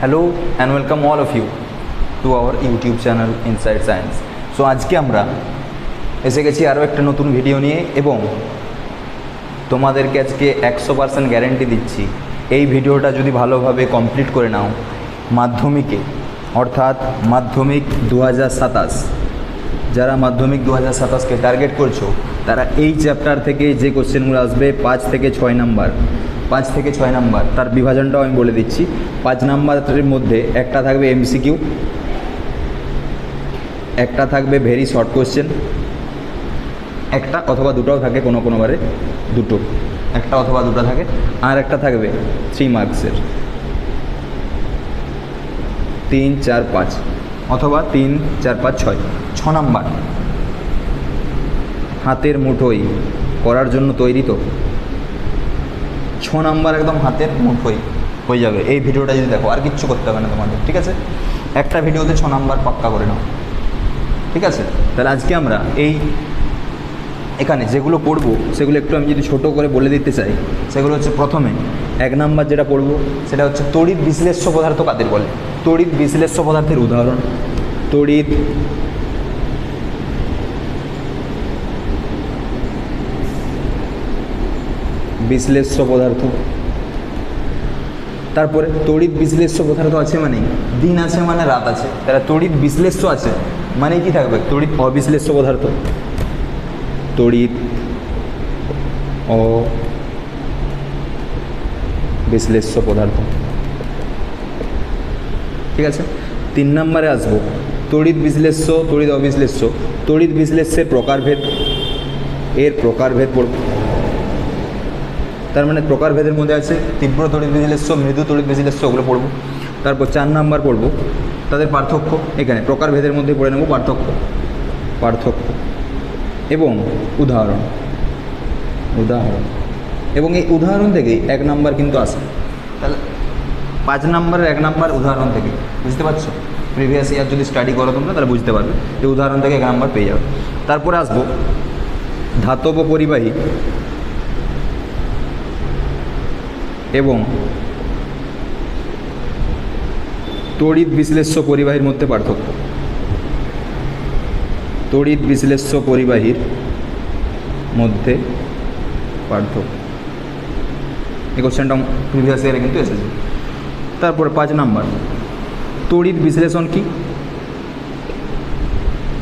Hello and welcome all of you to our YouTube channel inside science. So আজকে আমরা এসে গেছি আরও একটা নতুন ভিডিও নিয়ে এবং তোমাদেরকে আজকে 100% গ্যারেন্টি দিচ্ছি, এই ভিডিওটা যদি ভালোভাবে কমপ্লিট করে নাও মাধ্যমিকে, অর্থাৎ মাধ্যমিক 2027, যারা মাধ্যমিক 2027কে টার্গেট করছো তারা এই চ্যাপ্টার থেকে যে কোশ্চেনগুলো আসবে 5 থেকে 6 নাম্বার, তার বিভাজনটাও আমি বলে দিচ্ছি। 5 নাম্বারের মধ্যে একটা থাকবে এমসিকিউ, একটা থাকবে ভেরি শর্ট কোশ্চেন, একটা অথবা দুটোও থাকে, কোনো বারে দুটো, একটা অথবা দুটো থাকে, আর একটা থাকবে 3 মার্কসের, 3, 4, 5 অথবা 3, 4, 5, 6 নাম্বার হাতের মুঠোই করার জন্য তৈরি তো? 6 নাম্বার একদম হাতের মুঠোই হয়ে যাবে এই ভিডিওটা যদি দেখো, আর কিচ্ছু করতে হবে না তোমাদের, ঠিক আছে? একটা ভিডিওতে 6 নাম্বার পাক্কা করে নাও, ঠিক আছে? তাহলে আজকে আমরা এখানে যেগুলো পড়বো সেগুলো একটু আমি যদি ছোটো করে বলে দিতে চাই, সেগুলো হচ্ছে প্রথমে 1 নাম্বার যেটা পড়বো সেটা হচ্ছে তড়িৎ বিশ্লেষ্য পদার্থ কাদের বলে। তড়িৎ বিশ্লেষ্য পদার্থের উদাহরণ, তড়িৎ বিশ্লেষ্য পদার্থ। তারপরে তড়িৎ বিশ্লেষ্য পদার্থ আছে মানে দিন আছে মানে রাত আছে, তাহলে তড়িৎ বিশ্লেষ্য আছে মানে কি থাকবে? তড়িৎ অবিশ্লেষ্য পদার্থ, তড়িৎ অবিশ্লেষ্য পদার্থ, ঠিক আছে? 3 নম্বরে আসবো তড়িৎ বিশ্লেষ্য, তড়িৎ অবিশ্লেষ্য। তড়িৎ বিশ্লেষ্যের প্রকারভেদ, এর প্রকারভেদ পড়ব। তার মানে প্রকারভেদের মধ্যে আছে তীব্র তড়িৎ বিশ্লেষ্য, মৃদু তড়িৎ বিশ্লেষ্য, ওগুলো পড়ব। তারপর 4 নাম্বার পড়ব তাদের পার্থক্য, এখানে প্রকারভেদের মধ্যে পড়ে নেব পার্থক্য এবং উদাহরণ এবং এই উদাহরণ থেকেই 1 নাম্বার কিন্তু আসে। তাহলে 5 নাম্বারের 1 নাম্বার উদাহরণ থেকে, বুঝতে পারছো? প্রিভিয়াস ইয়ার যদি স্টাডি করো তোমরা তাহলে বুঝতে পারবে, এই উদাহরণ থেকে 1 নাম্বার পেয়ে যাবে। তারপরে আসবো ধাতব পরিবাহী এবং তড়িৎ বিশ্লেষ্য পরিবাহীর মধ্যে পার্থক্য। তড়িৎ বিশ্লেষ্য পরিবাহীর মধ্যে পার্থক্য, এই কোশ্চেনটা প্রিভিয়াস ইয়ারে কিন্তু এসেছে। তারপরে 5 নাম্বার তড়িৎ বিশ্লেষণ কি?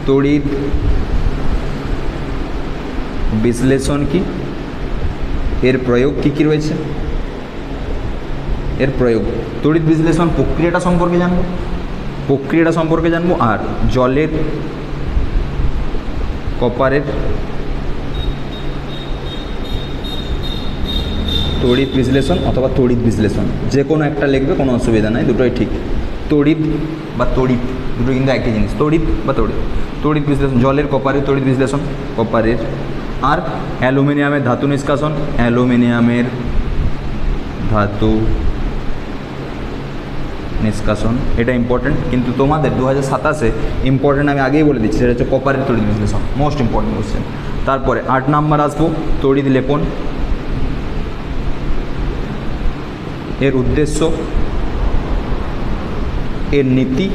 তড়িৎ বিশ্লেষণ কি, এর প্রয়োগ কী রয়েছে, এর প্রয়োগ। তড়িৎ বিশ্লেষণ প্রক্রিয়াটা সম্পর্কে জানবো, আর জলের, কপারের তড়িৎ বিশ্লেষণ অথবা তড়িৎ বিশ্লেষণ, যে কোনো একটা লিখবে, কোনো অসুবিধা নাই, দুটোই ঠিক। তড়িৎ বা তড়িৎ দুটো কিন্তু একই জিনিস, তড়িৎ বা তড়িৎ বিশ্লেষণ, জলের, কপারের তড়িৎ বিশ্লেষণ, কপারের। আর অ্যালুমিনিয়ামের ধাতু নিষ্কাশন, অ্যালুমিনিয়ামের ধাতু নিষ্কাশন, এটা ইম্পর্টেন্ট, কিন্তু তোমাদের 2027-এ ইম্পর্টেন্ট আমি আগেই বলে দিচ্ছি, সেটা হচ্ছে কপারের তড়িৎ বিশ্লেষণ, মোস্ট ইম্পর্টেন্ট কোশ্চেন। তারপরে 8 নাম্বার আসবো তড়িৎ লেপন, এর উদ্দেশ্য, এর নীতি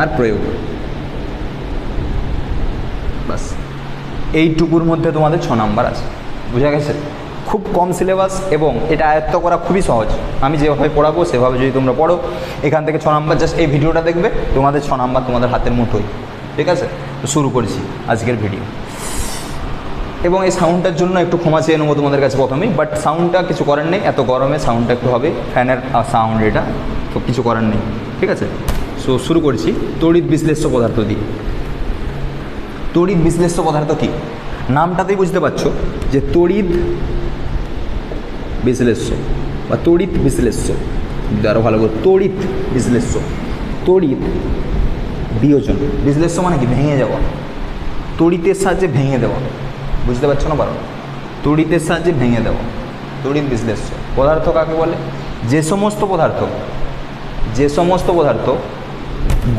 আর প্রয়োগ। বাস এইটুকুর মধ্যে তোমাদের 6 নাম্বার আছে, বোঝা গেছে? খুব কম সিলেবাস এবং এটা আয়ত্ত করা খুবই সহজ। আমি যেভাবে পড়াবো সেভাবে যদি তোমরা পড়ো, এখান থেকে 6 নাম্বার, জাস্ট এই ভিডিওটা দেখবে, তোমাদের 6 নাম্বার তোমাদের হাতের মুঠোই, ঠিক আছে? তো শুরু করছি আজকের ভিডিও। এবং এই সাউন্ডটার জন্য একটু ক্ষমা চেয়ে নেবো তোমাদের কাছে প্রথমেই, বাট সাউন্ডটা কিছু করার নেই, এত গরমে সাউন্ডটা একটু হবে, ফ্যানের সাউন্ড এটা, তো কিছু করার নেই, ঠিক আছে? সো শুরু করছি তড়িৎ বিশ্লেষ্য পদার্থ দিয়ে। তড়িৎ বিশ্লেষ্য পদার্থ কি? নামটাতেই বুঝতে পারছো যে তড়িৎ বিশ্লেষ্য বা তড়িৎ বিশ্লেষ্য, আরও ভালো করে তড়িৎ বিশ্লেষ্য, তড়িৎ বিয়োজন। বিশ্লেষ্য মানে কি? ভেঙে যাওয়া, তড়িতের সাহায্যে ভেঙে দেওয়া, বুঝতে পারছো না? পারো, তড়িতের সাহায্যে ভেঙে দেওয়া, তড়িৎ বিশ্লেষ্য পদার্থ কাকে বলে? যে সমস্ত পদার্থ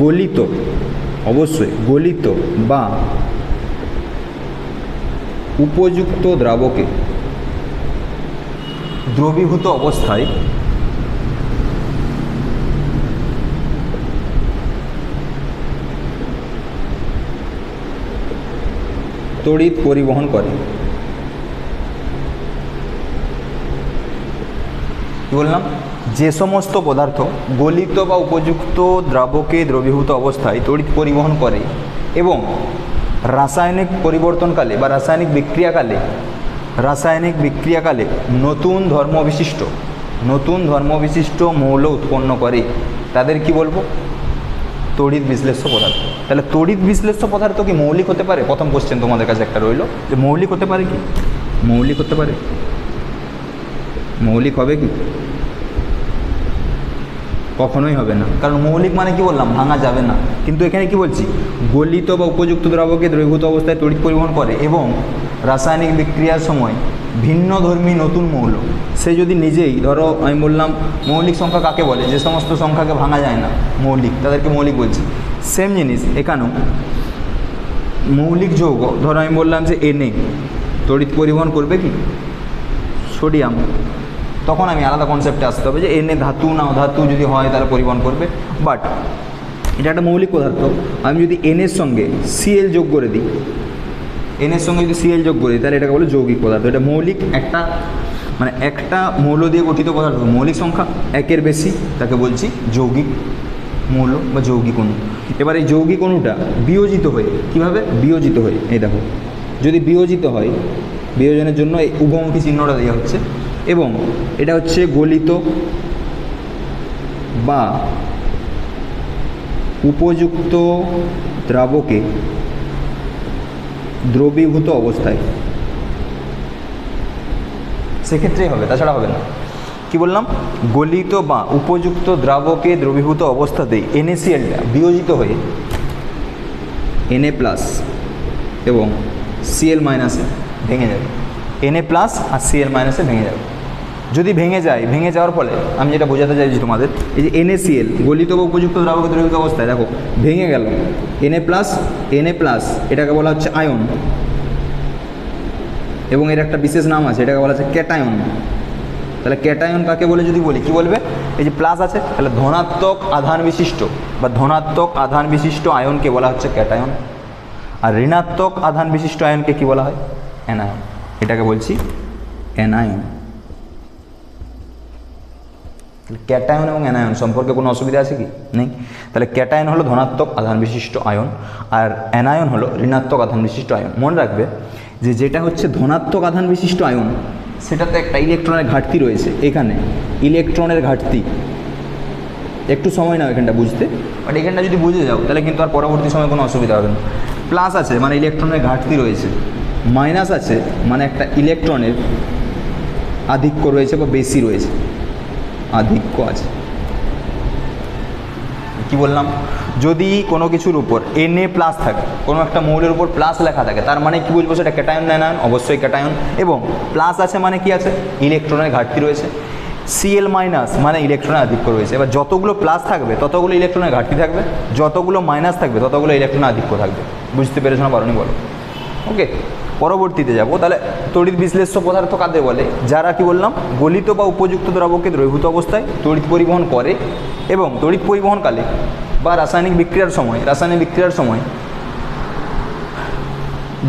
গলিত, অবশ্যই গলিত বা উপযুক্ত দ্রাবকে দ্রবীভূত অবস্থায় তড়িৎ পরিবহন করে। কি বললাম? যে সমস্ত পদার্থ গলিত বা উপযুক্ত দ্রাবকে দ্রবীভূত অবস্থায় তড়িৎ পরিবহন করে এবং রাসায়নিক পরিবর্তনকালে বা রাসায়নিক বিক্রিয়াকালে নতুন ধর্মবিশিষ্ট মৌল উৎপন্ন করে, তাদের কি বলবো? তড়িৎ বিশ্লেষ্য পদার্থ। তাহলে তড়িৎ বিশ্লেষ্য পদার্থ কি মৌলিক হতে পারে? প্রথম কোশ্চেন তোমাদের কাছে একটা রইল যে মৌলিক হতে পারে কি? মৌলিক হতে পারে? মৌলিক হবে কি? কখনোই হবে না, কারণ মৌলিক মানে কি বললাম? ভাঙা যাবে না। কিন্তু এখানে কি বলছি? গলিত বা উপযুক্ত দ্রবকে দ্রবীভূত অবস্থায় তড়িৎ পরিবহন করে এবং রাসায়নিক বিক্রিয়ার সময় ভিন্নধর্মী নতুন মৌল। সে যদি নিজেই, ধরো আমি বললাম মৌলিক সংখ্যা কাকে বলে? যে সমস্ত সংখ্যাকে ভাঙা যায় না মৌলিক, তাদেরকে মৌলিক বলছি। সেম জিনিস এখানেও মৌলিক যৌগ, ধরো আমি বললাম যে Na, তড়িৎ পরিবহন করবে কি? সোডিয়াম। তখন আমি আলাদা কনসেপ্টে আসতে হবে যে Na ধাতু না অধাতু যদি হয় তাহলে পরিবহন করবে। বাট এটা একটা মৌলিক পদার্থ, আমি যদি এর সঙ্গে Cl যোগ করে দিই, এর সঙ্গে যদি Cl যোগ করে দিই তাহলে এটাকে বলে যৌগিক পদার্থ। এটা মৌলিক, একটা মৌল দিয়ে গঠিত পদার্থ, মৌলিক সংখ্যা একের বেশি, তাকে বলছি যৌগিক মৌল বা যৌগিক অণু। এবার এই যৌগিক অণুটা বিয়োজিত হয়ে, কীভাবে বিয়োজিত হয়ে, এই দেখো, যদি বিয়োজিত হয়, বিয়োজনের জন্য এই উভমুখী চিহ্নটা দেওয়া হচ্ছে, এবং এটা হচ্ছে গলিত বা উপযুক্ত দ্রাবকে দ্রবীভূত অবস্থায়, সেক্ষেত্রেই হবে, তাছাড়া হবে না। কি বললাম? গলিত বা উপযুক্ত দ্রাবকে দ্রবীভূত অবস্থাতেই NaClটা বিয়োজিত হয়ে Na+ এবং Cl- ভেঙে যাবে। Na+ আর Cl- ভেঙে যাবে। যদি ভেঙে যাওয়ার ফলে আমি যেটা বোঝাতে চাইছি তোমাদের, এই যে NaCl গলিত বা উপযুক্ত দ্রাবকে দ্রবীভূত অবস্থায় দেখো ভেঙে গেল, Na+, এটাকে বলা হচ্ছে আয়ন, এবং এর একটা বিশেষ নাম আছে, এটাকে বলা হচ্ছে ক্যাটায়ন। তাহলে ক্যাটায়ন কাকে বলে যদি বলি, কি বলবে? এই যে প্লাস আছে, তাহলে ধনাত্মক আধান বিশিষ্ট আয়নকে বলা হচ্ছে ক্যাটায়ন, আর ঋণাত্মক আধান বিশিষ্ট আয়নকে কি বলা হয়? অ্যানায়ন। এটাকে বলছি অ্যানায়ন। ক্যাটায়ন এবং অ্যানায়ন সম্পর্কে কোনো অসুবিধা আছে কি? নেই। তাহলে ক্যাটায়ন হলো ধনাত্মক আধান বিশিষ্ট আয়ন, আর অ্যানায়ন হলো ঋণাত্মক আধান বিশিষ্ট আয়ন। মনে রাখবে যে যেটা হচ্ছে ধনাত্মক আধান বিশিষ্ট আয়ন, সেটাতে একটা ইলেকট্রনের ঘাটতি রয়েছে। এখানে ইলেকট্রনের ঘাটতি, একটু সময় নাও এখানটা বুঝতে, বাট এখানটা যদি বুঝে যাও তাহলে কিন্তু আর পরবর্তী সময় কোনো অসুবিধা হবে না। প্লাস আছে মানে ইলেকট্রনের ঘাটতি রয়েছে, মাইনাস আছে মানে একটা ইলেকট্রনের আধিক্য রয়েছে বা বেশি রয়েছে, আধিক্য আছে। কি বললাম? যদি কোনো কিছুর উপর Na+ থাকে, কোনো একটা মৌলের উপর প্লাস লেখা থাকে, তার মানে কি বুঝবো সেটা ক্যাটায়ন না অ্যানায়ন? অবশ্যই ক্যাটায়ন। এবং প্লাস আছে মানে কি আছে? ইলেকট্রনের ঘাটতি রয়েছে। Cl- মানে ইলেকট্রনের আধিক্য রয়েছে। এবার যতগুলো প্লাস থাকবে ততগুলো ইলেকট্রনের ঘাটতি থাকবে, যতগুলো মাইনাস থাকবে ততগুলো ইলেকট্রনের আধিক্য থাকবে। বুঝতে পেরেছো না পারোনি বলো? ওকে, পরবর্তীতে যাব। তাহলে তড়িৎ বিশ্লেষ্য পদার্থ কাদের বলে? যারা কি বললাম? গলিত বা উপযুক্ত দ্রবকে দ্রবীভূত অবস্থায় তড়িৎ পরিবহন করে এবং তড়িৎ পরিবহনকালে বা রাসায়নিক বিক্রিয়ার সময়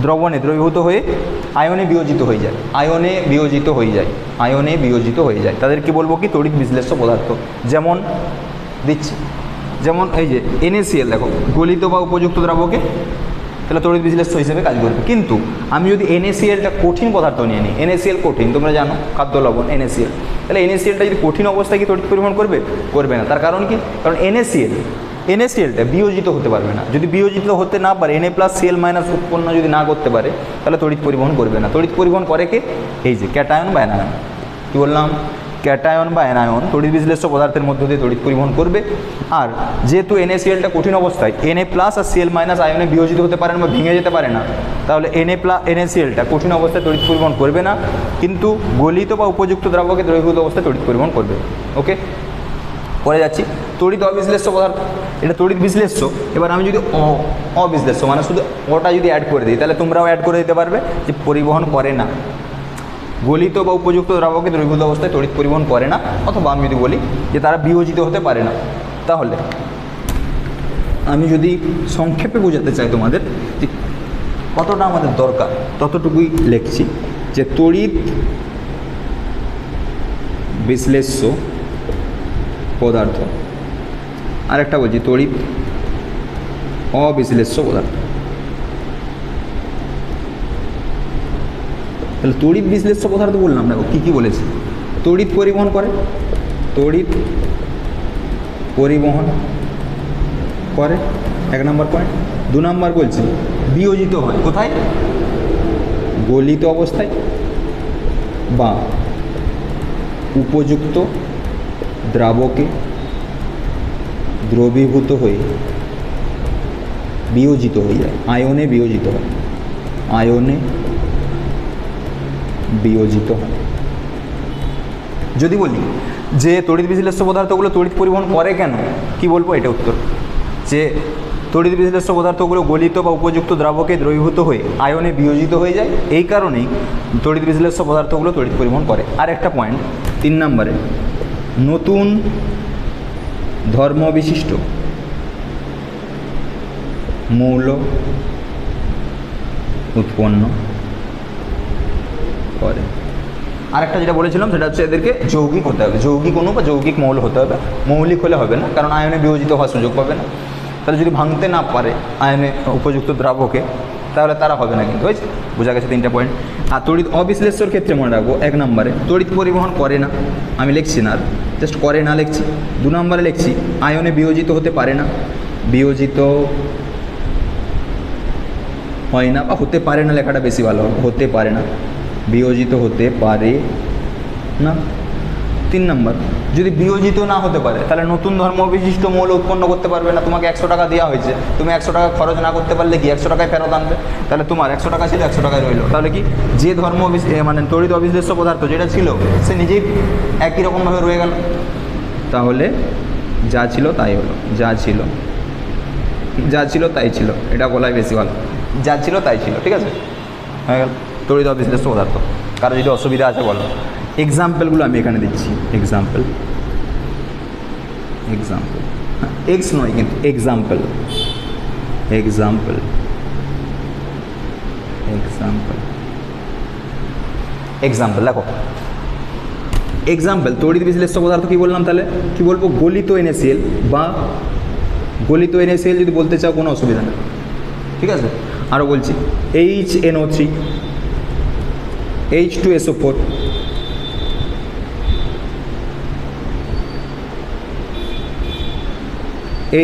দ্রবণে দ্রবীভূত হয়ে আয়নে বিয়োজিত হয়ে যায়। তাদের কি বলবো? কি তড়িৎ বিশ্লেষ্য পদার্থ। যেমন দিচ্ছি, যেমন এই যে NaCl দেখো, গলিত বা উপযুক্ত দ্রবকে তাহলে তড়িৎ বিশ্লেষ্য হিসেবে কাজ করবে। কিন্তু আমি যদি NaClটা কঠিন পদার্থ নিয়ে নিই, NaCl কঠিন, তোমরা জানো খাদ্য লবণ NaCl, তাহলে NaClটা যদি কঠিন অবস্থায় কি তড়িৎ পরিবহন করবে না। তার কারণ কি? কারণ NaClটা বিয়োজিত হতে পারবে না। যদি বিয়োজিত হতে না পারে, Na+Cl- উৎপন্ন যদি না করতে পারে, তাহলে তড়িৎ পরিবহন করবে না। তড়িৎ পরিবহন করে কে? এই যে ক্যাটায়ন বা অ্যানায়ন। কি বললাম? ক্যাটায়ন বা অ্যানায়ন তড়িৎ বিশ্লেষ্য পদার্থের মধ্য দিয়ে তড়িৎ পরিবহন করবে। আর যেহেতু NaClটা কঠিন অবস্থায় Na+ আর Cl- আয়নে বিয়োজিত হতে পারে না বা ভেঙে যেতে পারে না, তাহলে NaClটা কঠিন অবস্থায় তড়িৎ পরিবহন করবে না, কিন্তু গলিত বা উপযুক্ত দ্রাবকে দ্রবীভূত অবস্থায় তড়িৎ পরিবহন করবে। ওকে, পরে যাচ্ছি তড়িৎ অবিশ্লেষ্য পদার্থ। এটা তড়িৎ বিশ্লেষ্য। এবার আমি যদি অবিশ্লেষ্য মানে শুধু ওটা যদি অ্যাড করে দিই, তাহলে তোমরাও অ্যাড করে দিতে পারবে যে পরিবহন করে না, গলিত বা উপযুক্ত দ্রাবকে দ্রবীভূত অবস্থায় তড়িৎ পরিবহন করে না, অথবা আমি যদি বলি যে তারা বিয়োজিত হতে পারে না। তাহলে আমি যদি সংক্ষেপে বোঝাতে চাই তোমাদের যে কতটা আমাদের দরকার ততটুকুই লিখছি, যে তড়িৎ বিশ্লেষ্য পদার্থ, আরেকটা বলছি তড়িৎ অবিশ্লেষ্য পদার্থ। তাহলে তড়িৎ বিশ্লেষ্য পদার্থ বললাম দেখো কী কী বলেছি। তড়িৎ পরিবহন করে, তড়িৎ পরিবহন করে 1 নম্বর পয়েন্ট। 2 নম্বর বলছি বিয়োজিত হয়, কোথায়? গলিত অবস্থায় বা উপযুক্ত দ্রাবকে দ্রবীভূত হয়ে বিয়োজিত হয়ে যায়, আয়নে বিয়োজিত হয়, আয়নে বিয়োজিত হয়। যদি বলি যে তড়িৎ বিশ্লেষ্য পদার্থগুলো তড়িৎ পরিবহন করে কেন, কি বলবো? এটা উত্তর, যে তড়িৎ বিশ্লেষ্য পদার্থগুলো গলিত বা উপযুক্ত দ্রাবকে দ্রবীভূত হয়ে আয়নে বিয়োজিত হয়ে যায়, এই কারণেই তড়িৎ বিশ্লেষ্য পদার্থগুলো তড়িৎ পরিবহন করে। আর একটা পয়েন্ট 3 নম্বরে, নতুন ধর্ম বিশিষ্ট মৌল উৎপন্ন করে। আরেকটা যেটা বলেছিলাম সেটা হচ্ছে এদেরকে যৌগিক হতে হবে, যৌগিক অণু বা যৌগিক মৌল হতে হবে, মৌলিক হলে হবে না, কারণ আয়নে বিয়োজিত হওয়ার সুযোগ পাবে না। তাহলে যদি ভাঙতে না পারে আয়নে উপযুক্ত দ্রাবকে, তাহলে তারা হবে না। কিন্তু হয়েছে, বোঝা গেছে 3টা পয়েন্ট। আর তড়িৎ অবিশ্লেষ্যর ক্ষেত্রে মনে রাখবো 1 নম্বরে তড়িৎ পরিবহন করে না, আমি লিখছি না, জাস্ট করে না লিখছি। 2 নম্বরে লিখছি আয়নে বিয়োজিত হতে পারে না, বিয়োজিত হয় না, বা হতে পারে না লেখাটা বেশি ভালো হবে, হতে পারে না, বিয়োজিত হতে পারে না। 3 নম্বর, যদি বিয়োজিত না হতে পারে তাহলে নতুন ধর্ম বিশিষ্ট মৌল উৎপন্ন করতে পারবে না। তোমাকে 100 টাকা দেওয়া হয়েছে, তুমি 100 টাকা খরচ না করতে পারলে কি 100 টাকায় ফেরত আনবে? তাহলে তোমার 100 টাকা ছিল 100 টাকায় রইলো। তাহলে কি যে ধর্ম মানে তড়িৎ অবিশ্লেষ্য পদার্থ যেটা ছিল সে নিজেই একই রকমভাবে রয়ে গেল। তাহলে যা ছিল তাই হলো, যা ছিল তাই ছিল, এটা বলাই বেশি ভালো, যা ছিল তাই ছিল। ঠিক আছে, হয়ে গেল তড়িৎ অবিশ্লেষ্য পদার্থ। কারো যদি অসুবিধা আছে বলো। এক্সাম্পলগুলো আমি এখানে দিচ্ছি, এক্সাম্পল এক্স নয় কিন্তু এক্সাম্পল দেখো। এক্সাম্পল তড়িৎ বিশ্লেষ্য পদার্থ কি বললাম? তাহলে কি বলবো? গলিত NaCl বা গলিত NaCl যদি বলতে চাও কোনো অসুবিধা নেই। ঠিক আছে, আরও বলছি HNO3, H2SO4,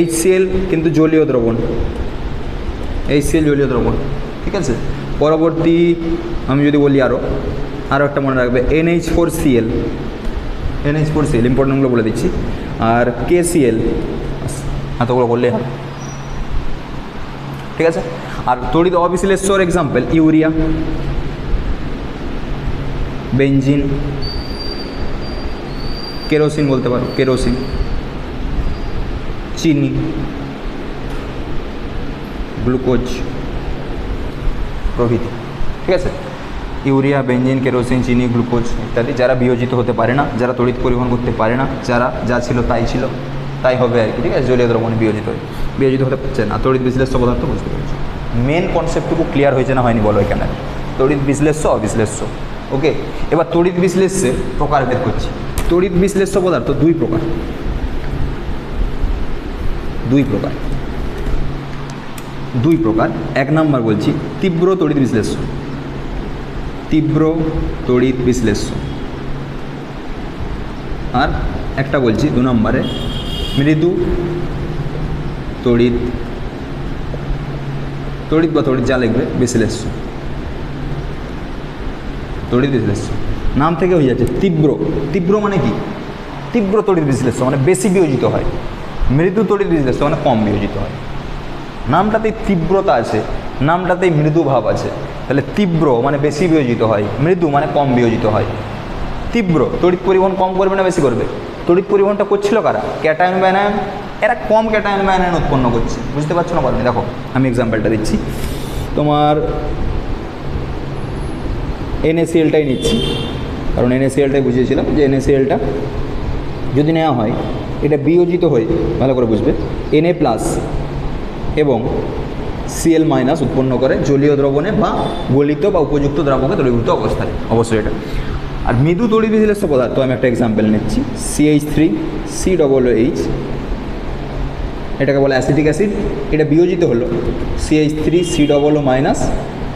HCl কিন্তু জলীয় দ্রবণ, HCl জলীয় দ্রবণ। ঠিক আছে, পরবর্তী আমি যদি বলি আরও একটা মনে রাখবে NH4Cl, ইম্পর্টেন্টগুলো বলে দিচ্ছি, আর KCl, এতগুলো বললেই হবে। ঠিক আছে, আর তড়িৎ অবিশ্লেষ্যর এক্সাম্পল ইউরিয়া, বেঞ্জিন, কেরোসিন বলতে পারো, কেরোসিন, চিনি, গ্লুকোজ প্রভৃতি। ঠিক আছে, ইউরিয়া, বেঞ্জিন, কেরোসিন, চিনি, গ্লুকোজ ইত্যাদি যারা বিয়োজিত হতে পারে না, যারা তড়িৎ পরিবহন করতে পারে না, যারা যা ছিল তাই হবে আর কি। ঠিক আছে, জলীয় দ্রবণে বিয়োজিত হতে পারছে না। তড়িৎ বিশ্লেষ্য পদার্থ বুঝতে পেরেছি। মেন কনসেপ্টটুকু ক্লিয়ার হয়েছে না হয়নি বলো এখানে? তড়িৎ বিশ্লেষ্য অবিশ্লেষ্য। ওকে, এবার তড়িৎ বিশ্লেষ্যের প্রকারভেদ করছি। তড়িৎ বিশ্লেষ্য পদার্থ দুই প্রকার। 1 নম্বর বলছি তীব্র তড়িৎ বিশ্লেষ্য, আর একটা বলছি 2 নম্বরে মৃদু তড়িৎ যা লিখবে তড়িৎ বিশ্লেষ্য। নাম থেকে হয়ে যাচ্ছে তীব্র মানে কি? তীব্র তড়িৎ বিশ্লেষ্য মানে বেশি বিয়োজিত হয়, মৃদু তড়িৎ বিশ্লেষ্য মানে কম বিয়োজিত হয়। নামটাতেই তীব্রতা আছে, নামটাতেই মৃদু ভাব আছে। তাহলে তীব্র মানে বেশি বিয়োজিত হয়, মৃদু মানে কম বিয়োজিত হয়। তীব্র তড়িৎ পরিবহন কম করবে না বেশি করবে? তড়িৎ পরিবহনটা করছিল কারা? ক্যাটায়ন বা অ্যানায়ন। এরা কম ক্যাটায়ন বা অ্যানায়ন উৎপন্ন করছে, বুঝতে পারছো না? বলেন, দেখো আমি এক্সাম্পলটা দিচ্ছি। তোমার NaClটাই নিচ্ছি, কারণ NaClটাই বুঝিয়েছিলাম যে NaClটা যদি নেওয়া হয় এটা বিয়োজিত হয়ে, ভালো করে বুঝবে, Na+ এবং Cl মাইনাস উৎপন্ন করে জলীয় দ্রবণে বা গলিত বা উপযুক্ত দ্রাবকে দ্রবীভূত অবস্থায়, অবশ্যই এটা। আর মৃদু তড়িৎ বিশ্লেষ্য পদার্থ আমি একটা এক্সাম্পল নিচ্ছি, CH3COOH, এটাকে বলে অ্যাসিটিক অ্যাসিড, এটা বিয়োজিত হলো CH3COO minus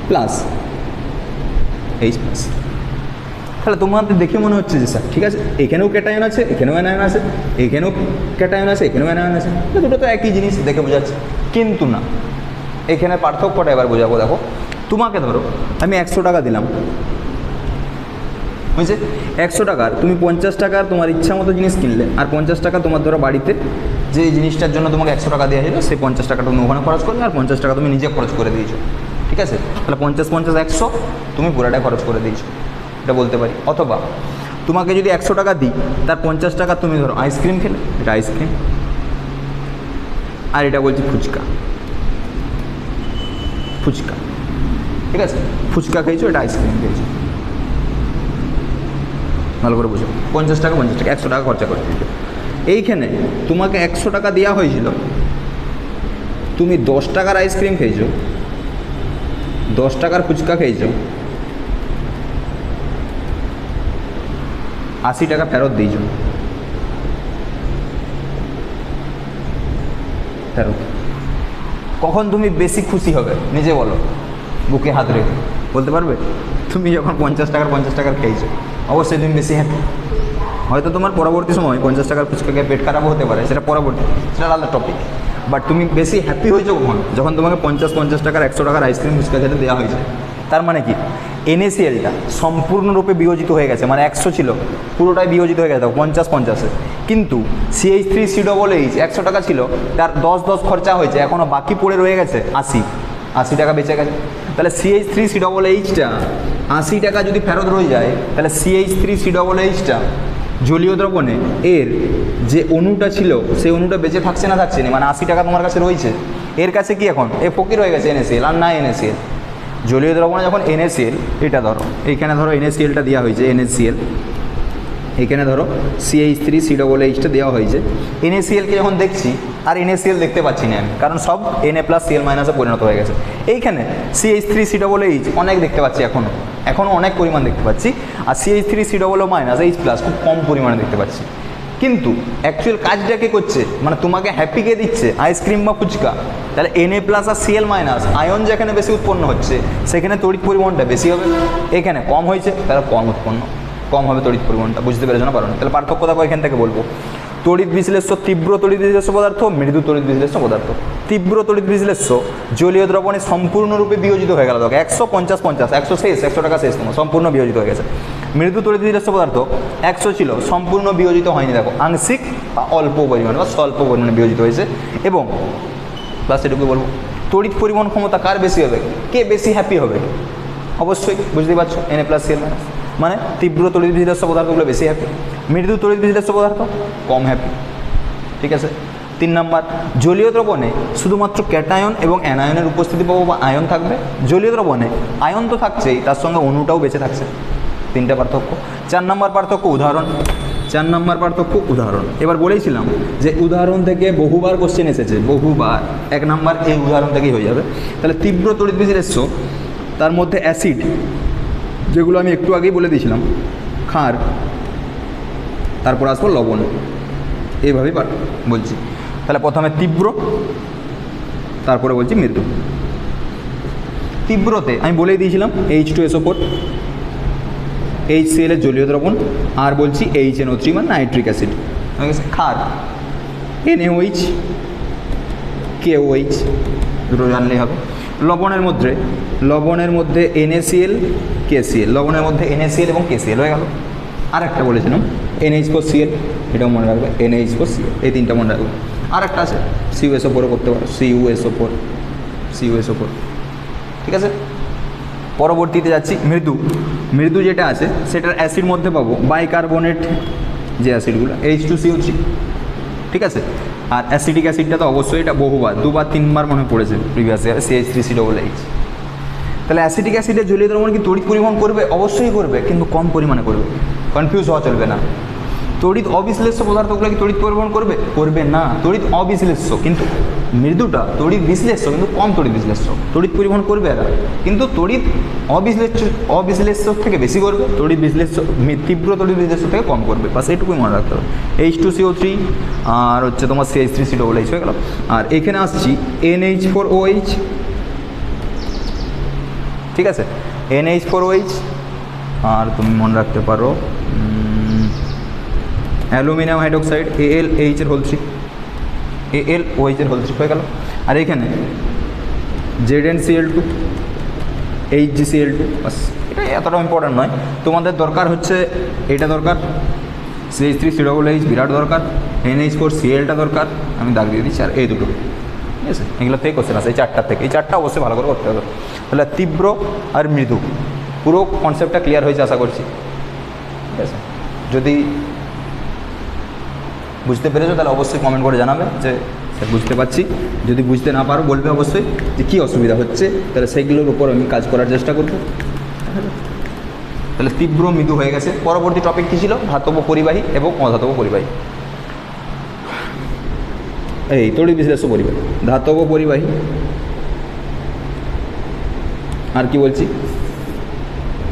plus H plus. তাহলে তোমাদের দেখে মনে হচ্ছে যে স্যার ঠিক আছে এখানেও ক্যাটায়ন আছে, এখানেও অ্যানায়ন আছে, এখানেও ক্যাটায়ন আছে, এখানেও অ্যানায়ন আছে, দুটো তো একই জিনিস দেখে বোঝাচ্ছে, কিন্তু না, এখানে পার্থক্যটা এবার বোঝাবো। দেখো তোমাকে ধরো আমি 100 টাকা দিলাম, বুঝছে, 100 টাকার তুমি 50 টাকার তোমার ইচ্ছা মতো জিনিস কিনলে, আর 50 টাকা তোমার ধরো বাড়িতে যে জিনিসটার জন্য তোমাকে 100 টাকা দেওয়া হলো সেই 50 টাকাটা তুমি ওখানে খরচ করলে, আর 50 টাকা তুমি নিজে খরচ করে দিয়েছো, ঠিক আছে। তাহলে 50 100 তুমি পুরাটাই খরচ করে দিয়েছো, এটা বলতে পারি। অথবা তোমাকে যদি 100 টাকা দিই, তার 50 টাকা তুমি ধরো আইসক্রিম খেলে, এটা আইসক্রিম, আর এটা বলছি ফুচকা, ফুচকা, ঠিক আছে, ফুচকা খেয়েছো, এটা আইসক্রিম খেয়েছো, ভালো করে বুঝো। 50 টাকা 100 টাকা খরচা করে দিয়েছো। এইখানে তোমাকে 100 টাকা দেওয়া হয়েছিল, তুমি 10 টাকার আইসক্রিম খেয়েছো, 10 টাকার ফুচকা খেয়েছো, 80 টাকা ফেরত দিয়েছো, ফেরত। কখন তুমি বেশি খুশি হবে নিজে বলো, বুকে হাত রেখে বলতে পারবে? তুমি যখন 50 টাকার খেয়েছো, অবশ্যই তুমি বেশি হ্যাপি। হয়তো তোমার পরবর্তী সময় 50 টাকার ফুচকাকে পেট খারাপ হতে পারে, সেটা পরবর্তী, সেটা আলাদা টপিক। বাট তুমি বেশি হ্যাপি হয়েছো কখন? যখন তোমাকে 50 টাকার 100 টাকার আইসক্রিম ফুচকা খেতে দেওয়া হয়েছে। তার মানে কি NaClটা সম্পূর্ণরূপে বিয়োজিত হয়ে গেছে, মানে 100 ছিল পুরোটাই বিয়োজিত হয়ে গেছে 50-50-এ। কিন্তু CH3COOH 100 টাকা ছিল, তার 10 খরচা হয়েছে, এখনও বাকি পড়ে রয়ে গেছে 80 টাকা বেঁচে গেছে। তাহলে CH3COOHটা 80 টাকা যদি ফেরত রয়ে যায়, তাহলে CH3COOHটা জলীয় দ্রবণে এর যে অণুটা ছিল সেই অণুটা বেঁচে থাকছে না থাকছে না, মানে 80 টাকা তোমার কাছে রয়েছে, এর কাছে কি এখন এ ফকির হয়ে গেছে NaCl, আর না NaCl। জলীয় দ্রবণে যখন NaCl, এটা ধরো এইখানে ধরো NaClটা দেওয়া হয়েছে, NaCl এখানে ধরো CH3COOHটা দেওয়া হয়েছে, NaClকে যখন দেখছি আর NaCl দেখতে পাচ্ছি না আমি, কারণ সব Na+Cl- পরিণত হয়ে গেছে। এইখানে CH3COOH অনেক দেখতে পাচ্ছি, এখনও অনেক পরিমাণ দেখতে পাচ্ছি, আর CH3COO- খুব কম পরিমাণে দেখতে পাচ্ছি। কিন্তু অ্যাকচুয়াল কাজটা কে করছে, মানে তোমাকে হ্যাপি কে দিচ্ছে, আইসক্রিম বা ফুচকা। তাহলে Na+ আর Cl- আয়ন যেখানে বেশি উৎপন্ন হচ্ছে সেখানে তড়িৎ পরিমাণটা বেশি হবে, এখানে কম হয়েছে তাহলে কম উৎপন্ন, কম হবে তড়িৎ পরিমাণটা। বুঝতে পেরেছো না? পারো? তাহলে পার্থক্য দেখো এখান থেকে বলবো, তড়িৎ বিশ্লেষ্য তীব্র তড়িৎ বিশ্লেষ্য পদার্থ, মৃদু তড়িৎ বিশ্লেষ্য পদার্থ। তীব্র তড়িৎ বিশ্লেষ্য জলীয় দ্রবণে সম্পূর্ণরূপে বিয়োজিত হয়ে গেল, দেখো 150-50, 100 শেষ, 100 টাকা শেষ, তোমার সম্পূর্ণ বিয়োজিত হয়ে গেছে। মৃদু তড়িৎ বিশ্লেষ্য পদার্থ 100 ছিল, সম্পূর্ণ বিয়োজিত হয়নি, দেখো আংশিক বা অল্প পরিমাণে বা স্বল্প পরিমাণে বিয়োজিত হয়েছে। এবং প্লাস এটুকু বলবো, তড়িৎ পরিবহন ক্ষমতা কার বেশি হবে, কে বেশি হ্যাপি হবে? অবশ্যই বুঝতেই পারছো, Na+Cl-, মানে তীব্র তড়িৎ বিশ্লেষ্য পদার্থগুলো বেশি হ্যাপি, মৃদু তড়িৎ বিশ্লেষ্য পদার্থ কম হ্যাপি, ঠিক আছে। 3 নাম্বার, জলীয় দ্রবণে শুধুমাত্র ক্যাটায়ন এবং অ্যানায়নের উপস্থিতি পাবো বা আয়ন থাকবে। জলীয় দ্রবণে আয়ন তো থাকছেই, তার সঙ্গে অণুটাও বেঁচে থাকছে, 3টে পার্থক্য। 4 নাম্বার পার্থক্য উদাহরণ, 4 নাম্বার পার্থক্য উদাহরণ। এবার বলেছিলাম যে উদাহরণ থেকে বহুবার কোশ্চেন এসেছে, বহুবার, 1 নাম্বার এই উদাহরণ থেকেই হয়ে যাবে। তাহলে তীব্র তড়িৎ বিশ্লেষ্য, তার মধ্যে অ্যাসিড যেগুলো আমি একটু আগেই বলে দিয়েছিলাম, ক্ষার, তারপর আসবো লবণ, এইভাবেই বলছি। তাহলে প্রথমে তীব্র, তারপরে বলছি মৃদু। তীব্রতে আমি বলেই দিয়েছিলাম H2SO4, HCl এর জলীয় দ্রবণ, আর বলছি HNO3 মানে নাইট্রিক অ্যাসিড। ক্ষার NaOH, KOH, দুটো জানলেই হবে। লবণের মধ্যে NaCl, KCl, লবণের মধ্যে NaCl এবং KCl হয়ে গেল। আর একটা বলেছিলাম NH4Cl, এটাও মনে রাখবে, NH4Cl, এই 3টা মনে রাখবে। আর একটা আছে CuSO4 করতে পারো, CuSO4, ঠিক আছে। পরবর্তীতে যাচ্ছি মৃদু যেটা আছে সেটার অ্যাসিড মধ্যে পাবো বাইকার্বনেট যে অ্যাসিডগুলো, H2CO3, ঠিক আছে। আর অ্যাসিডিক অ্যাসিডটা তো অবশ্যই, এটা বহুবার, 2-3বার মনে পড়েছে প্রিভিয়াস ইয়ারে, CH3COOH। তাহলে অ্যাসিডিক অ্যাসিডের জলীয় দ্রবণ কি তড়িৎ পরিবহন করবে? অবশ্যই করবে, কিন্তু কম পরিমাণে করবে, কনফিউজ হওয়া চলবে না। তড়িৎ অবিশ্লেষ্য পদার্থগুলো কি তড়িৎ পরিবহন করবে? করবে না। তড়িৎ অবিশ্লেষ্য, কিন্তু মৃদুটা তড়িৎ বিশ্লেষ্য, কিন্তু কম তড়িৎ বিশ্লেষ্য। তড়িৎ পরিবহন করবে এরা, কিন্তু তড়িৎ অবিশ্লেষ্য থেকে বেশি করবে, তড়িৎ বিশ্লেষ্য তীব্র তড়িৎ বিশ্লেষ্য থেকে কম করবে। বাস এইটুকুই মনে রাখতে হবে। H2CO3 আর হচ্ছে তোমার CH3COOH হয়ে গেল। আর এখানে আসছি NH4OH, ঠিক আছে, NH4OH। আর তুমি মনে রাখতে পারো অ্যালুমিনিয়াম হাইড্রোক্সাইড AlH3, AlOH হয়ে গেল। আর এখানে ZnCl2, HgCl2। বাস এটা এতটা ইম্পর্ট্যান্ট নয়, তোমাদের দরকার হচ্ছে এটা দরকার, CH3COOH বিরাট দরকার, NH4Clটা দরকার, আমি দাগ দিয়ে দিচ্ছি, আর এই দুটো, ঠিক আছে। এগুলো থেকে কোশ্চেন আছে, এই চারটার থেকে, এই চারটা অবশ্যই ভালো করে করতে হবে। তাহলে তীব্র আর মৃদু পুরো কনসেপ্টটা ক্লিয়ার হয়েছে আশা করছি, ঠিক আছে। যদি বুঝতে পেরেছো তাহলে অবশ্যই কমেন্ট করে জানাবে যে স্যার বুঝতে পারছি। যদি বুঝতে না পারো বলবে অবশ্যই যে কী অসুবিধা হচ্ছে, তাহলে সেইগুলোর উপর আমি কাজ করার চেষ্টা করবো। তাহলে তীব্র মৃদু হয়ে গেছে। পরবর্তী টপিক কী ছিল? ধাতব পরিবাহী এবং অধাতব পরিবাহী। এই তড়িৎ বিশ্লেষ্য পরিবাহী, ধাতব পরিবাহী, আর কি বলছি,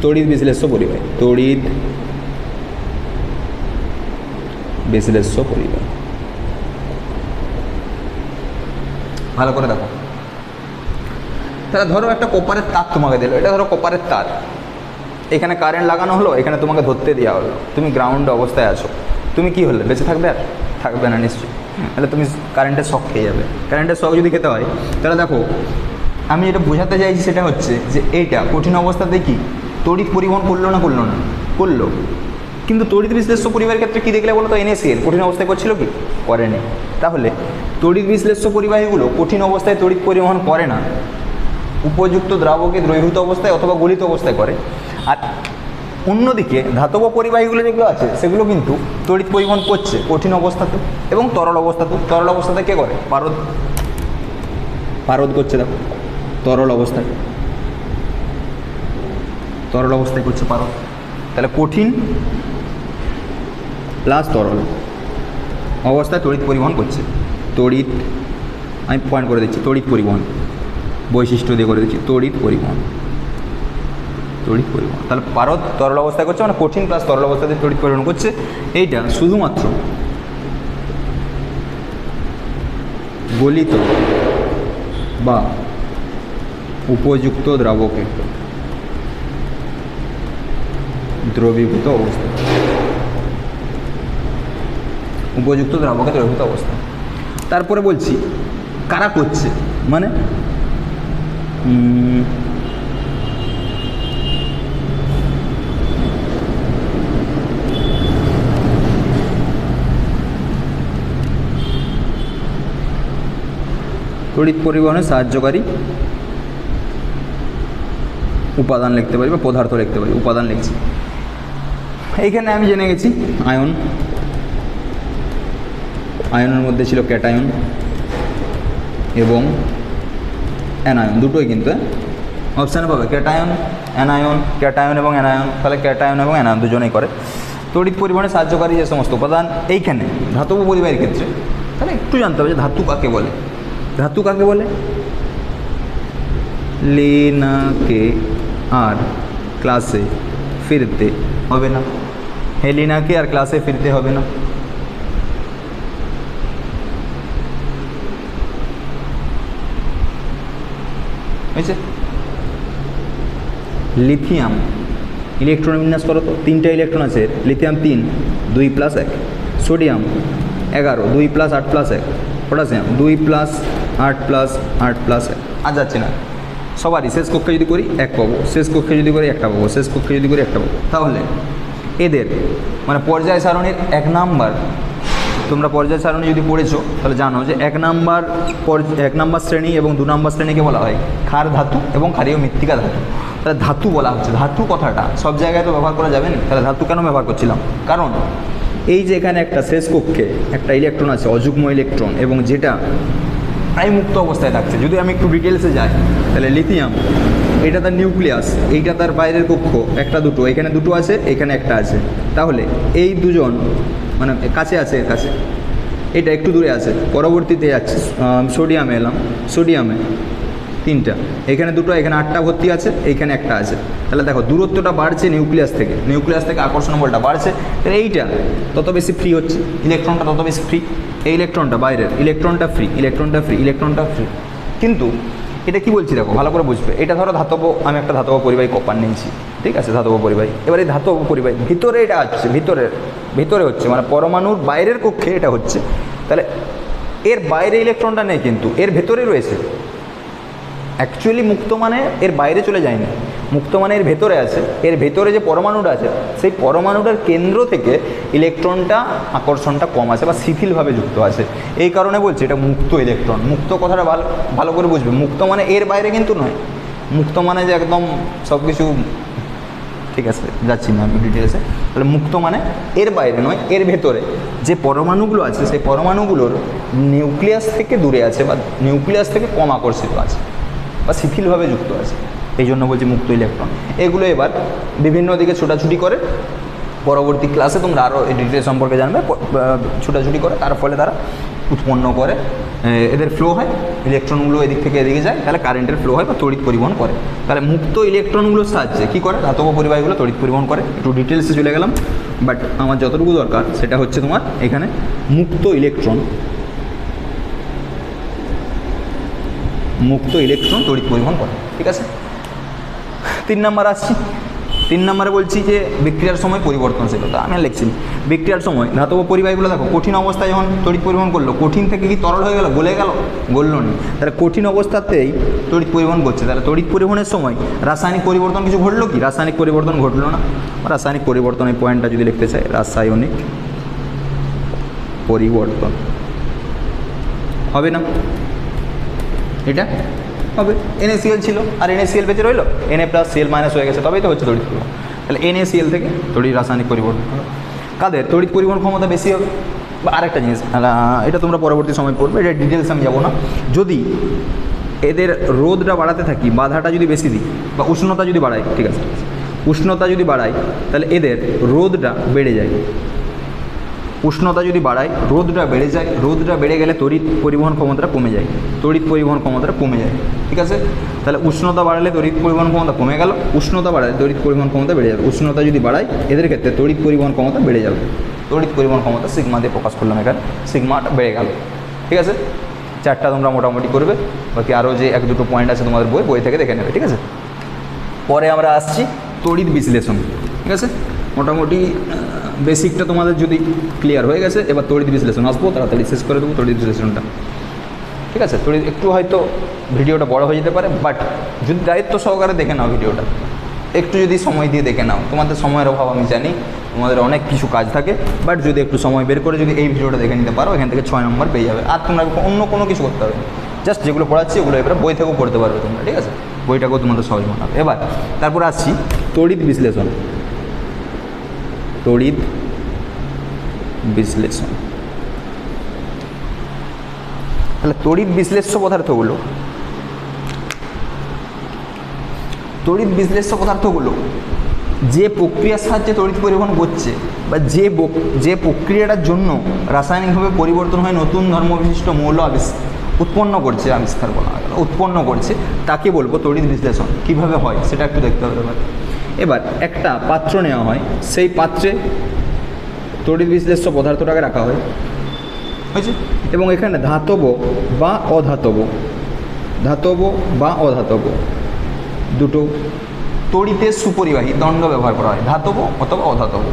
তড়িৎ বিশ্লেষ্য পরিবাহী, তড়িৎ বিশ্লেষ্য পরিবাহী। ভালো করে দেখো। তাহলে ধরো একটা কপারের তার তোমাকে দিল, এটা ধরো কপারের তার, এখানে কারেন্ট লাগানো হলো, এখানে তোমাকে ধরতে দেওয়া হলো, তুমি গ্রাউন্ড অবস্থায় আছো, তুমি কি হলে বেঁচে থাকবে? আর থাকবে না নিশ্চয়ই। তাহলে তুমি কারেন্টের শক খেয়ে যাবে। কারেন্টের শক যদি খেতে হয়, তাহলে দেখো আমি যেটা বোঝাতে চাইছি সেটা হচ্ছে যে এইটা কঠিন অবস্থাতে কি তড়িৎ পরিবহন করলো না? করলো না, করলো। কিন্তু তড়িৎ বিশ্লেষ্য পরিবাহের ক্ষেত্রে কী দেখলে বলো তো? NaCl কঠিন অবস্থায় করছিল কি? করেনি। তাহলে তড়িৎ বিশ্লেষ্য পরিবাহীগুলো কঠিন অবস্থায় তড়িৎ পরিবহন করে না, উপযুক্ত দ্রাবকে দ্রবীভূত অবস্থায় অথবা গলিত অবস্থায় করে। আর অন্যদিকে ধাতব পরিবাহীগুলো যেগুলো আছে সেগুলো কিন্তু তড়িৎ পরিবহন করছে কঠিন অবস্থাতে এবং তরল অবস্থাতে। তরল অবস্থাতে কে করে? পারদ, পারদ করছে। দেখো তরল অবস্থায়, তরল অবস্থায় করছে পারদ। তাহলে কঠিন প্লাস তরল অবস্থায় তড়িৎ পরিবহন করছে। তড়িৎ, আমি পয়েন্ট করে দিচ্ছি, তড়িৎ পরিবহন বৈশিষ্ট্য দিয়ে করে দিচ্ছি, তড়িৎ পরিবহন, তড়িৎ পরিবহন। তাহলে পারদ তরল অবস্থায় করছে, মানে কঠিন প্লাস তরল অবস্থাতে তড়িৎ পরিবহন করছে। এইটা শুধুমাত্র গলিত বা উপযুক্ত দ্রাবকে দ্রবীভূত অবস্থা, উপযুক্ত দ্রাবকে দ্রবীভূত অবস্থা। তারপরে বলছি কারা করছে, মানে তড়িৎ পরিবহনে সাহায্যকারী উপাদান লিখতে পারি বা পদার্থ লিখতে পারি, উপাদান লিখছি। এইখানে আমি জেনে গেছি আয়ন, আয়নের মধ্যে ছিল ক্যাটায়ন এবং অ্যানায়ন, দুটোই কিন্তু অপশানে পাবে, ক্যাটায়ন অ্যানায়ন, ক্যাটায়ন এবং অ্যানায়ন। তাহলে ক্যাটায়ন এবং অ্যানায়ন দুজনেই করে তড়িৎ পরিবহনে সাহায্যকারী যে সমস্ত উপাদান। এইখানে ধাতব পরিবাহীর ক্ষেত্রে তাহলে একটু জানতে হবে যে ধাতু কাকে বলে। ধাতু কাকে বলে? লেনাকে আর ক্লাসে ফিরতে হবে না, হেলিনাকে আর ক্লাসে ফিরতে হবে না। বুঝছে? লিথিয়াম ইলেকট্রন বিন্যাস করো তো, 3টা ইলেকট্রন আছে, লিথিয়াম 3, 2 + 1, সোডিয়াম 11, 2 + 8 + 1, পটাশিয়াম 2 + 8 + 8 + 1। আর যাচ্ছে না, সবারই শেষ কক্ষে যদি করি 1 পাবো, শেষ কক্ষে যদি করি 1টা পাবো, শেষ কক্ষে যদি করি 1টা পাবো। তাহলে এদের মানে পর্যায় সারণীর 1 নাম্বার, তোমরা পর্যায় সারণী যদি পড়েছো তাহলে জানো যে 1 নাম্বার শ্রেণী এবং 2 নাম্বার শ্রেণীকে বলা হয় ক্ষার ধাতু এবং ক্ষারীয় মৃত্তিকা ধাতু। তাহলে ধাতু বলা হচ্ছে, ধাতু কথাটা সব জায়গায় তো ব্যবহার করা যাবে না। তাহলে ধাতু কেন ব্যবহার করছিলাম? কারণ এই যে এখানে একটা শেষ কক্ষে একটা ইলেকট্রন আছে, অযুগ্ম ইলেকট্রন, এবং যেটা প্রায় মুক্ত অবস্থায় থাকছে। যদি আমি একটু ডিটেলসে যাই তাহলে লিথিয়াম, এটা তার নিউক্লিয়াস, এইটা তার বাইরের কক্ষ, 1টা 2টো, এখানে 2টো আছে, এখানে 1টা আছে। তাহলে এই দুজন মানে কাছে আছে, এর কাছে, এটা একটু দূরে আছে, পরবর্তীতে যাচ্ছে সোডিয়ামে এলাম, সোডিয়ামে 3টা, এখানে 2টো, এখানে 8টা ভর্তি আছে, এইখানে 1টা আছে। তাহলে দেখো দূরত্বটা বাড়ছে নিউক্লিয়াস থেকে আকর্ষণ বলটা বাড়ছে, তাহলে এইটা তত বেশি ফ্রি হচ্ছে, ইলেকট্রনটা তত বেশি ফ্রি, এই ইলেকট্রনটা বাইরের, ইলেকট্রনটা ফ্রি, ইলেকট্রনটা ফ্রি। কিন্তু এটা কি বলছি দেখো ভালো করে বুঝবে, এটা ধরো ধাতব, আমি একটা ধাতব পরিবাহী কপার নিয়েছি, ঠিক আছে, ধাতব পরিবাহী। এবার এই ধাতব পরিবাহী ভিতরে এটা হচ্ছে, ভিতরে হচ্ছে, মানে পরমাণুর বাইরের কক্ষে এটা হচ্ছে। তাহলে এর বাইরে ইলেকট্রনটা নেই, কিন্তু এর ভেতরে রয়েছে। অ্যাকচুয়ালি মুক্ত মানে এর বাইরে চলে যায়নি, মুক্ত মানে এর ভেতরে আছে, এর ভেতরে যে পরমাণুটা আছে সেই পরমাণুটার কেন্দ্র থেকে ইলেকট্রনটা আকর্ষণটা কম আছে বা শিথিলভাবে যুক্ত আছে, এই কারণে বলছি এটা মুক্ত ইলেকট্রন। মুক্ত কথাটা ভালো করে বুঝবে, মুক্ত মানে এর বাইরে কিন্তু নয়, মুক্ত মানে যে একদম সব কিছু, ঠিক আছে যাচ্ছি না আমি ডিটেলসে। তাহলে মুক্ত মানে এর বাইরে নয়, এর ভেতরে যে পরমাণুগুলো আছে সেই পরমাণুগুলোর নিউক্লিয়াস থেকে দূরে আছে বা নিউক্লিয়াস থেকে কম আকর্ষিত আছে বা শিথিলভাবে যুক্ত আছে, এই জন্য বলছি মুক্ত ইলেকট্রন। এগুলো এবার বিভিন্ন দিকে ছোটাছুটি করে, পরবর্তী ক্লাসে তোমরা আরও এই ডিটেল সম্পর্কে জানবে, ছোটাছুটি করে তার ফলে তারা উৎপন্ন করে, এদের ফ্লো হয়, ইলেকট্রনগুলো এদিক থেকে এদিকে যায়, তাহলে কারেন্টের ফ্লো হয় বা তড়িৎ পরিবহন করে। তাহলে মুক্ত ইলেকট্রনগুলোর সাহায্যে কী করে, ধাতব পরিবাহীগুলো তড়িৎ পরিবহন করে। একটু ডিটেলসে চলে গেলাম, বাট আমার যতটুকু দরকার সেটা হচ্ছে তোমার এখানে মুক্ত ইলেকট্রন তড়িৎ পরিবহন করে, ঠিক আছে। 3 নাম্বার আসছি, 3 নম্বরে বলছি যে বিক্রিয়ার সময় পরিবর্তনশীলতা। আমি লিখছি বিক্রিয়ার সময় ধাতব পরিবাহীগুলো দেখো কঠিন অবস্থায় যখন তড়িৎ পরিবহন করলো, কঠিন থেকে কি তরল হয়ে গেল, গললো না, তাহলে কঠিন অবস্থাতেই তড়িৎ পরিবহন করছে। তাহলে তড়িৎ পরিবহনের সময় রাসায়নিক পরিবর্তন কিছু ঘটলো কি, রাসায়নিক পরিবর্তন ঘটলো না। রাসায়নিক পরিবর্তন, এই পয়েন্টটা যদি লিখতে চাই, রাসায়নিক পরিবর্তন হবে না, এটা হবে। NaCl ছিল আর NaCl বেঁচে রইলো, Na+Cl- হয়ে গেছে, তবেই তো হচ্ছে তড়িৎ পরিবহন। তাহলে NaCl থেকে রাসায়নিক পরিবর্তন হলো, কাদের তড়িৎ পরিবহন ক্ষমতা বেশি হবে। বা আরেকটা জিনিস, এটা তোমরা পরবর্তী সময় পড়বে, এটা ডিটেলস আমি যাবো না। যদি এদের রোধটা বাড়াতে থাকি, বাধাটা যদি বেশি দিই বা উষ্ণতা যদি বাড়াই, ঠিক আছে, উষ্ণতা যদি বাড়াই তাহলে এদের রোধটা বেড়ে যায়। উষ্ণতা যদি বাড়ায় রোধটা বেড়ে যায়, রোধটা বেড়ে গেলে তড়িৎ পরিবহন ক্ষমতাটা কমে যায়, ঠিক আছে। তাহলে উষ্ণতা বাড়ালে তড়িৎ পরিবহন ক্ষমতা কমে গেল, উষ্ণতা বাড়ালে তড়িৎ পরিবহন ক্ষমতা বেড়ে যাবে। উষ্ণতা যদি বাড়ায় এদের ক্ষেত্রে তড়িৎ পরিবহন ক্ষমতা বেড়ে যাবে, তড়িৎ পরিবহন ক্ষমতা সিগমা দিয়ে প্রকাশ করলাম, এখানে সিগমাটা বেড়ে গেল, ঠিক আছে। 4টা তোমরা মোটামুটি করবে, বাকি আরও যে 1-2 পয়েন্ট আছে তোমাদের বই থেকে দেখে নেবে, ঠিক আছে। পরে আমরা আসছি তড়িৎ বিশ্লেষণ, ঠিক আছে। মোটামুটি বেসিকটা তোমাদের যদি ক্লিয়ার হয়ে গেছে, এবার তড়িৎ বিশ্লেষণ আসবো, তাড়াতাড়ি শেষ করে দেবো তড়িৎ বিশ্লেষণটা, ঠিক আছে। তড়িৎ একটু হয়তো ভিডিওটা বড় হয়ে যেতে পারে, বাট যদি দায়িত্ব সহকারে দেখে নাও ভিডিওটা, একটু যদি সময় দিয়ে দেখে নাও, তোমাদের সময়ের অভাব আমি জানি, তোমাদের অনেক কিছু কাজ থাকে, বাট যদি একটু সময় বের করে যদি এই ভিডিওটা দেখে নিতে পারো, এখান থেকে 6 নম্বর পেয়ে যাবে। আর তোমরা অন্য কোনো কিছু করতে হবে, জাস্ট যেগুলো পড়াচ্ছি ওগুলো এবার বই থেকেও পড়তে পারবে তোমরা, ঠিক আছে। বইটাকেও তোমাদের সহজ মনে হবে। এবার তারপর আসছি তড়িৎ বিশ্লেষণ, তড়িৎ বিশ্লেষণ। তাহলে তড়িৎ বিশ্লেষ্য পদার্থগুলো, যে প্রক্রিয়ার সাহায্যে তড়িৎ পরিবহন করছে বা যে প্রক্রিয়াটার জন্য রাসায়নিকভাবে পরিবর্তন হয়ে নতুন ধর্মবিশিষ্ট মৌল উৎপন্ন করছে, তাকে বলবো তড়িৎ বিশ্লেষণ। কীভাবে হয় সেটা একটু দেখতে হবে। এবার একটা পাত্র নেওয়া হয়, সেই পাত্রে তড়িৎ বিশ্লেষ্য পদার্থটাকে রাখা হয়, হয়েছে, এবং এখানে ধাতব বা অধাতব দুটো তড়িতের সুপরিবাহী দণ্ড ব্যবহার করা হয়, ধাতব অথবা অধাতব।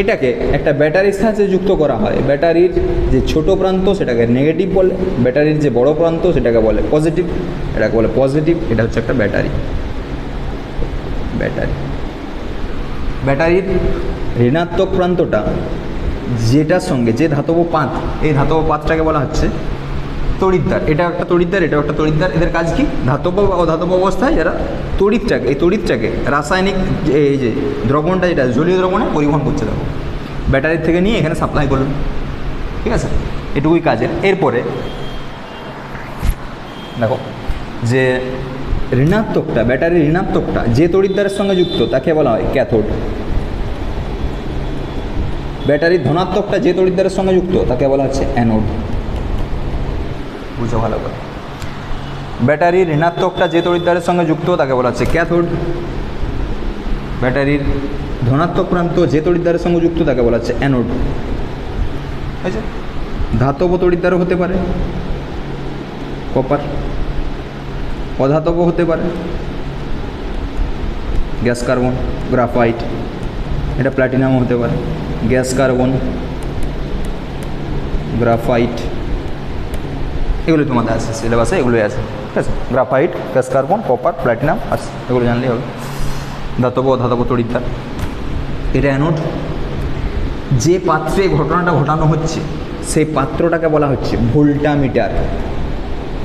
এটাকে একটা ব্যাটারির সাহায্যে যুক্ত করা হয়। ব্যাটারির যে ছোট প্রান্ত সেটাকে নেগেটিভ বলে, ব্যাটারির যে বড় প্রান্ত সেটাকে বলে পজিটিভ, এটাকে বলে পজিটিভ। এটা হচ্ছে একটা ব্যাটারির ঋণাত্মক প্রান্তটা যেটার সঙ্গে যে ধাতব পাত, এই ধাতব পাতটাকে বলা হচ্ছে তড়িৎদ্বার। এটাও একটা তড়িৎদ্বার। এদের কাজ কি, ধাতব বা অধাতব অবস্থায় যারা তড়িৎটাকে রাসায়নিক এই যে দ্রবণটা, যেটা জলীয় দ্রবণে পরিবহন করছে, দেখো ব্যাটারির থেকে নিয়ে এখানে সাপ্লাই করলো, ঠিক আছে, এটুকুই কাজের। এরপরে দেখো যে ব্যাটারির ঋণাত্মকটা যে তড়িৎদ্বারের সঙ্গে যুক্ত তাকে বলা হয় ক্যাথোড। ব্যাটারির ধনাত্মকটা যে তড়িৎদ্বারের সঙ্গে যুক্ত তাকে বলা হচ্ছে অ্যানোড। বুঝো ভালো করে। ব্যাটারির ঋণাত্মকটা যে তড়িৎদ্বারের সঙ্গে যুক্ত তাকে বলা হচ্ছে ক্যাথোড। ব্যাটারির ধনাত্মক প্রান্ত যে তড়িৎদ্বারের সঙ্গে যুক্ত তাকে বলা হচ্ছে অ্যানোড। আছে ধাতব তড়িৎদ্বারও হতে পারে, কপার। অধাতব হতে পারে, গ্যাস কার্বন, গ্রাফাইট, এটা প্ল্যাটিনাম হতে পারে। গ্যাস কার্বন, গ্রাফাইট, এগুলো তোমাদের আছে সিলেবাসে, এগুলোই আছে, ঠিক আছে। Graphite, gas carbon, copper, platinum আছে, এগুলো জানলেই হবে। ধাতব অধাতব তড়িৎদ্বার, এটা অ্যানোড। যে পাত্রে ঘটনাটা ঘটানো হচ্ছে সেই পাত্রটাকে বলা হচ্ছে ভোল্টামিটার।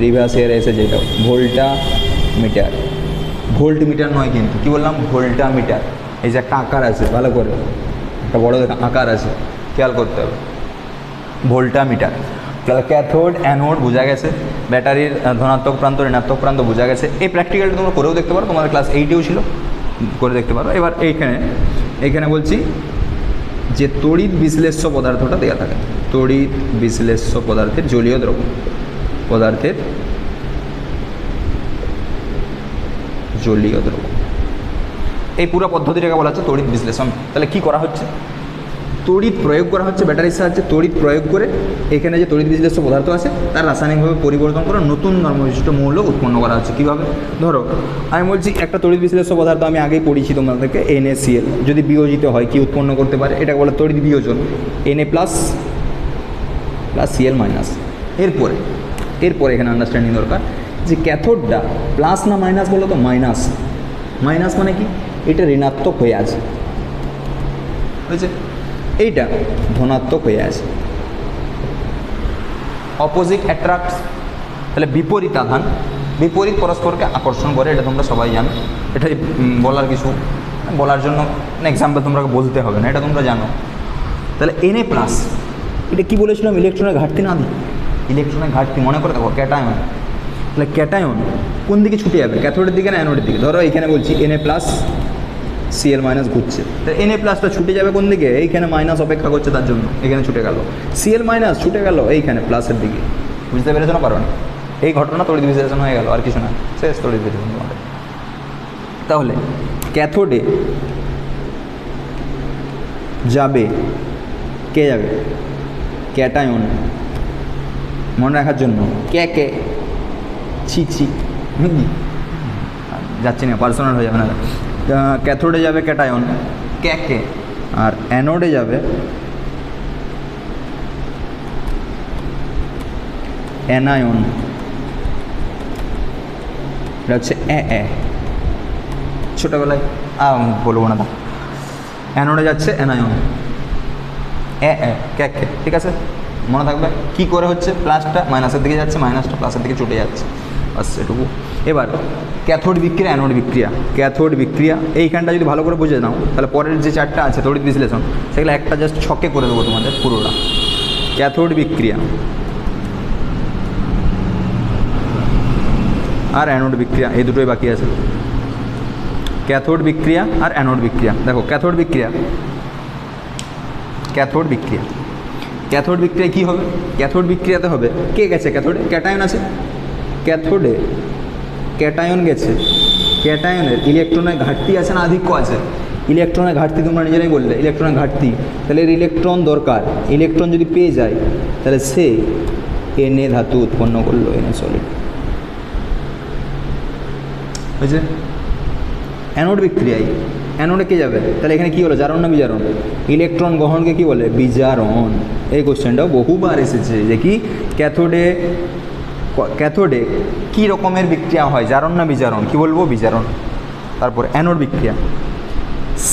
রিভার্সে এসে যেটা ভোল্টামিটার, ভোল্ট মিটার নয় কিন্তু, কী বললাম, ভোল্টামিটার। এই যে একটা আকার আছে, ভালো করে একটা বড় আকার আছে, খেয়াল করতে হবে। ভোল্টামিটার। তাহলে ক্যাথোড অ্যানোড বোঝা গেছে, ব্যাটারির ধনাত্মক প্রান্ত ঋণাত্মক প্রান্ত বোঝা গেছে। এই প্র্যাকটিক্যালটা তোমরা করেও দেখতে পারো, তোমাদের ক্লাস 8-এও ছিল, করে দেখতে পারো। এবার এইখানে বলছি যে তড়িৎ বিশ্লেষ্য পদার্থটা দেওয়া থাকে, তড়িৎ বিশ্লেষ্য পদার্থের জলীয় দ্রবণ, পদার্থের জলীয় দ্রবণ। এই পুরো পদ্ধতিটাকে বলা হচ্ছে তড়িৎ বিশ্লেষণ। তাহলে কি করা হচ্ছে, তড়িৎ প্রয়োগ করা হচ্ছে ব্যাটারির সাহায্যে। তড়িৎ প্রয়োগ করে এখানে যে তড়িৎ বিশ্লেষ্য পদার্থ আছে তার রাসায়নিকভাবে পরিবর্তন করে নতুন ধর্মবিশিষ্ট মৌল উৎপন্ন করা হচ্ছে। কীভাবে, ধরো আমি বলছি একটা তড়িৎ বিশ্লেষ্য পদার্থ আমি আগেই পড়িয়েছি তোমাদেরকে, NaCl যদি বিয়োজিত হয় কি উৎপন্ন করতে পারে, এটাকে বলে তড়িৎ বিয়োজন, Na প্লাস Cl মাইনাস। এরপরে এখানে আন্ডারস্ট্যান্ডিং দরকার যে ক্যাথোডটা প্লাস না মাইনাস, বলো তো মাইনাস। মাইনাস মানে কি, এটা ঋণাত্মক হয়ে আছে, বুঝছে, এইটা ধনাত্মক হয়ে আছে। অপোজিট অ্যাট্রাক্টস, তাহলে বিপরীত আধান, বিপরীত পরস্পরকে আকর্ষণ করে, এটা তোমরা সবাই জানো। এটাই বলার জন্য এক্সাম্পল তোমরা বলতে হবে না, এটা তোমরা জানো। তাহলে Na প্লাস, এটা কী বলেছিলাম, ইলেকট্রনের ঘাটতি না দিই, ইলেকট্রনের ঘাটতি মনে করে দেখো, ক্যাটায়ন। তাহলে ক্যাটায়ন কোন দিকে ছুটে যাবে, ক্যাথোডের দিকে না অ্যানোডের দিকে। ধরো এইখানে বলছি Na প্লাস Cl মাইনাস ঘুরছে, তো Na প্লাসটা ছুটে যাবে কোন দিকে, এইখানে মাইনাস অপেক্ষা করছে তার জন্য, এখানে ছুটে গেল। Cl মাইনাস ছুটে গেল এইখানে প্লাসের দিকে। বুঝতে পেরেছো না, পারো না? এই ঘটনা তড়িৎ বিশ্লেষণ হয়ে গেল, আর কিছু না, শেষ তড়িৎ বিশ্লেষণ তোমাদের। তাহলে ক্যাথোডে যাবে কে যাবে, ক্যাটায়ন। মনে রাখার জন্য কে ছি যাচ্ছি না, পার্সোনাল হয়ে যাবে না। ক্যাথোডে যাবে ক্যাটায়ন কে, আর অ্যানোডে যাবে অ্যানায়ন। এটা হচ্ছে ছোটোবেলায় বলবো না, অ্যানোডে যাচ্ছে অ্যানায়ন, কে, ঠিক আছে, মনে থাকবে। কি করে হচ্ছে, প্লাসটা মাইনাসের দিকে যাচ্ছে, মাইনাসটা প্লাসের দিকে ছুটে যাচ্ছে, বাস এটুকু। এবার ক্যাথোড বিক্রিয়া, অ্যানোড বিক্রিয়া। ক্যাথোড বিক্রিয়া এইখানটা যদি ভালো করে বুঝে নাও, তাহলে পরের যে চারটা আছে তড়িৎ বিশ্লেষণ, সেগুলো একটা জাস্ট ছকে করে দেবো তোমাদের পুরোটা। ক্যাথোড বিক্রিয়া আর অ্যানোড বিক্রিয়া, এই দুটোই বাকি আছে। ক্যাথোড বিক্রিয়া আর অ্যানোড বিক্রিয়া। দেখো ক্যাথোড বিক্রিয়া কী হবে, ক্যাথোড বিক্রিয়াতে হবে, কে গেছে ক্যাথোডে, ক্যাটায়ন আছে, ক্যাথোডে ক্যাটায়ন গেছে, ক্যাটায়নের ইলেকট্রনের ঘাটতি আছে না আধিক্য আছে, ইলেকট্রনের ঘাটতি তোমরা নিজেরাই বললে, ইলেকট্রনের ঘাটতি। তাহলে এর ইলেকট্রন দরকার, ইলেকট্রন যদি পেয়ে যায় তাহলে সে Na ধাতু উৎপন্ন করলো, Na সলিড, বুঝছে। অ্যানোড বিক্রিয়ায় অ্যানোডে কে যাবে, তাহলে এখানে কী হলো, জারণ না বিজারণ, ইলেকট্রন গ্রহণকে কী বলে, বিজারণ। এই কোশ্চেনটাও বহুবার এসেছে যে কি ক্যাথোডে কী রকমের বিক্রিয়া হয়, জারণ না বিজারণ, কী বলবো, বিজারণ। তারপর অ্যানোড বিক্রিয়া,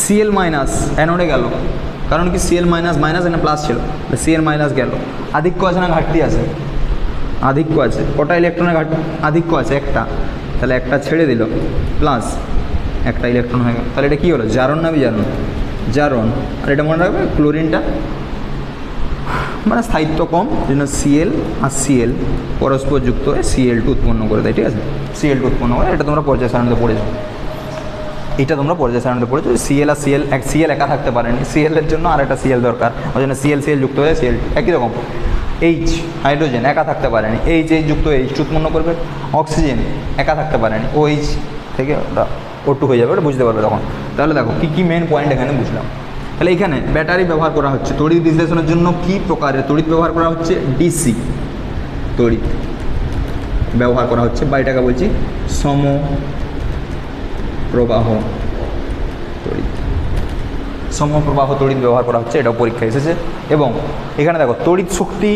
Cl মাইনাস অ্যানোডে গেল, কারণ কি Cl মাইনাস এখানে প্লাস ছিল, Cl মাইনাস গেল, আধিক্য আছে না ঘাটতি আছে, আধিক্য আছে। কটা ইলেকট্রনের আধিক্য আছে, একটা, তাহলে একটা ছেড়ে দিল, প্লাস একটা ইলেকট্রন হয়ে গেল, তাহলে এটা কী হলো, জারণ না বিজারণ, জারণ। আর এটা মনে রাখবে, ক্লোরিনটা মানে স্থায়িত্ব কম, জন্য Cl আর Cl পরস্পর যুক্ত হয়ে Cl2 উৎপন্ন করে দেয়, ঠিক আছে, Cl2 উৎপন্ন করে, এটা তোমরা পর্যায় সারণীতে পড়েছো। এটা তোমরা পর্যায় সারণীতে পড়েছো, সিএল আর সিএল একা থাকতে পারেনি, সিএলের জন্য আর একটা সিএল দরকার, ওই জন্য সিএল যুক্ত হয়ে সিএল একই রকম। এইচ হাইড্রোজেন একা থাকতে পারেনি, এইচ যুক্ত হয়ে H2 উৎপন্ন করবে। অক্সিজেন একা থাকতে পারেনি, OH থেকে ওটা O2 হয়ে যাবে, ওটা বুঝতে পারবে তখন। তাহলে দেখো কী কী মেন পয়েন্ট এখানে বুঝলাম। তাহলে এখানে ব্যাটারি ব্যবহার করা হচ্ছে তড়িৎ বিশ্লেষণের জন্য। কী প্রকারের তড়িৎ ব্যবহার করা হচ্ছে? ডিসি তড়িৎ ব্যবহার করা হচ্ছে, বা এটাকে বলছি সমপ্রবাহ তড়িৎ। সমপ্রবাহ তড়িৎ ব্যবহার করা হচ্ছে, এটাও পরীক্ষা এসেছে। এবং এখানে দেখো তড়িৎ শক্তি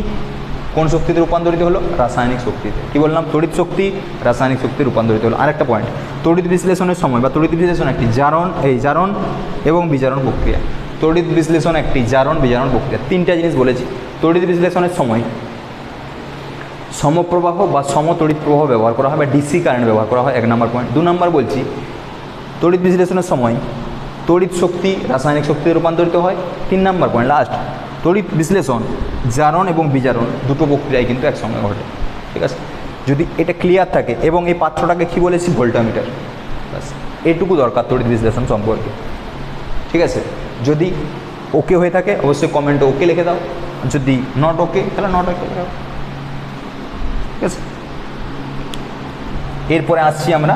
কোন শক্তিতে রূপান্তরিত হলো? রাসায়নিক শক্তিতে। কী বললাম? তড়িৎ শক্তি রাসায়নিক শক্তি রূপান্তরিত হলো। আরেকটা পয়েন্ট, তড়িৎ বিশ্লেষণের সময় বা তড়িৎ বিশ্লেষণ একটি জারণ এবং বিজারণ প্রক্রিয়া। তড়িৎ বিশ্লেষণ একটি জারণ বিজারণ প্রক্রিয়া, তিনটা জিনিস বলেছি। তড়িৎ বিশ্লেষণের সময় সমপ্রবাহ বা সমতড়িৎ প্রবাহ ব্যবহার করা হয়, বা ডিসি কারেন্ট ব্যবহার করা হয়, 1 নম্বর পয়েন্ট। 2 নম্বর বলছি তড়িৎ বিশ্লেষণের সময় তড়িৎ শক্তি রাসায়নিক শক্তিতে রূপান্তরিত হয়। 3 নম্বর পয়েন্ট লাস্ট, তড়িৎ বিশ্লেষণ জারণ এবং বিজারণ দুটো প্রক্রিয়ায় কিন্তু একসঙ্গে ঘটে। ঠিক আছে, যদি এটা ক্লিয়ার থাকে, এবং এই পাত্রটাকে কী বলেছি? ভোল্টামিটার। ব্যাস এটুকু দরকার তড়িৎ বিশ্লেষণ সম্পর্কে। ঠিক আছে, যদি ওকে হয়ে থাকে অবশ্যই কমেন্টে ওকে লিখে দাও, যদি নট ওকে তাহলে নট ওকে লিখে দাও। ঠিক আছে, এরপরে আসছি আমরা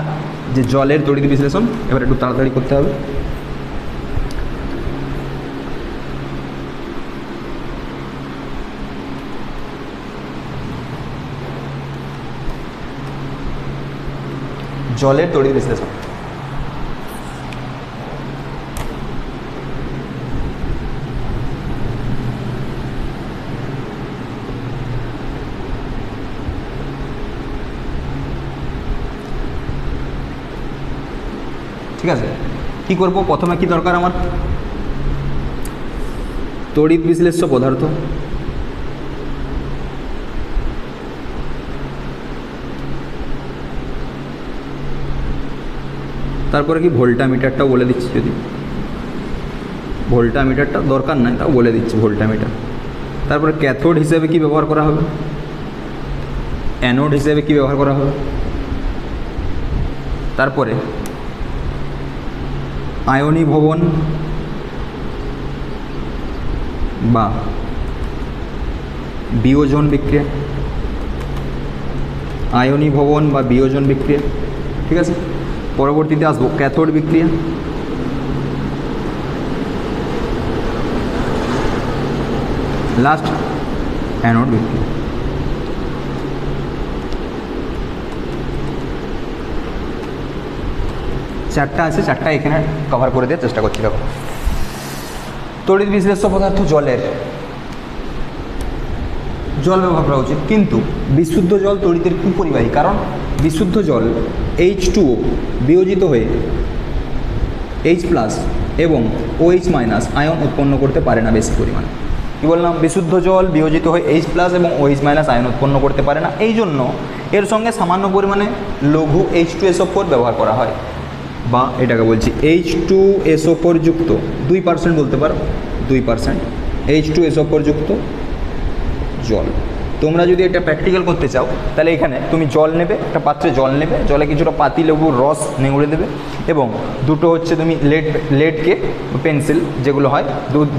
যে জলের তড়িৎ বিশ্লেষণ। এবার একটু তাড়াতাড়ি করতে হবে। জলের তড়িৎ বিশ্লেষণ। ঠিক আছে, কি করব? প্রথমে কি দরকার আমার? তড়িৎ বিশ্লেষ্য পদার্থ। তারপরে কি ভোল্টামিটারটাও বলে দিচ্ছি, যদি ভোল্টামিটারটা দরকার নাই তাও বলে দিচ্ছি ভোল্টামিটার। তারপরে ক্যাথোড হিসেবে কি ব্যবহার করা হবে, অ্যানোড হিসেবে কি ব্যবহার করা হবে। তারপরে আয়নীভবন বা বিয়োজন বিক্রিয়া, আয়নীভবন বা বিয়োজন বিক্রিয়া। ঠিক আছে, পরবর্তীতে আসবো ক্যাথোড বিক্রিয়া, লাস্ট অ্যানোড বিক্রিয়া। চারটা আছে, চারটা এখানে কভার করে দেওয়ার চেষ্টা করছি। দেখো তড়িৎ বিশ্লেষ্য পদার্থ জলের, জল ব্যবহার করা উচিত, কিন্তু বিশুদ্ধ জল তড়িতের কুপরিবাহী, কারণ বিশুদ্ধ জল H2O বিয়োজিত হয়ে H+ এবং OH- আয়ন উৎপন্ন করতে পারে না বেশি পরিমাণে। কী বললাম? বিশুদ্ধ জল বিয়োজিত হয়ে H+ এবং OH- আয়ন উৎপন্ন করতে পারে না, এই জন্য এর সঙ্গে সামান্য পরিমাণে লঘু H2SO4 ব্যবহার করা হয়, বা এটাকে বলছি H2SO4 যুক্ত 2% বলতে পারো, 2% H2SO4 যুক্ত জল। তোমরা যদি এটা প্র্যাকটিক্যাল করতে চাও তাহলে এখানে তুমি জল নেবে, একটা পাত্রে জল নেবে, জলে কিছুটা পাতিলেবুর রস নেংড়ে দেবে, এবং দুটো হচ্ছে তুমি লেডকে পেন্সিল যেগুলো হয়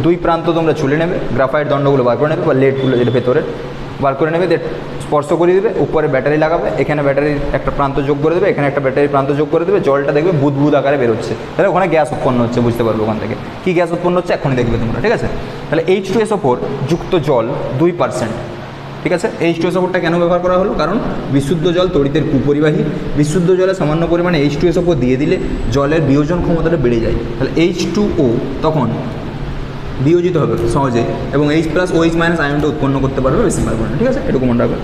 দুই প্রান্ত তোমরা ছুলে নেবে, গ্রাফাইট দণ্ডগুলো বার করে নেবে, বা লেডগুলো যেটা ভেতরে বার করে নেবে, স্পর্শ করে দেবে, উপরে ব্যাটারি লাগাবে, এখানে ব্যাটারির একটা প্রান্ত যোগ করে দেবে, এখানে একটা ব্যাটারির প্রান্ত যোগ করে দেবে, জলটা দেখবে বুদবুদ আকারে বেরোচ্ছে, তাহলে ওখানে গ্যাস উৎপন্ন হচ্ছে, বুঝতে পারবে ওখান থেকে কী গ্যাস উৎপন্ন হচ্ছে এখনই দেখবে তোমরা। ঠিক আছে, তাহলে H2SO4 যুক্ত জল 2%। ঠিক আছে, H2SO4টা কেন ব্যবহার করা হলো? কারণ বিশুদ্ধ জল তড়িতের কুপরিবাহী, বিশুদ্ধ জলে সামান্য পরিমাণে H2SO4 দিয়ে দিলে জলের বিয়োজন ক্ষমতাটা বেড়ে যায়, তাহলে H2O তখন বিয়োজিত হবে সহজে, এবং H+ OH- আয়নটা উৎপন্ন করতে পারবে বেশি পরিমাণে। ঠিক আছে, এটুকু মনে রাখবে।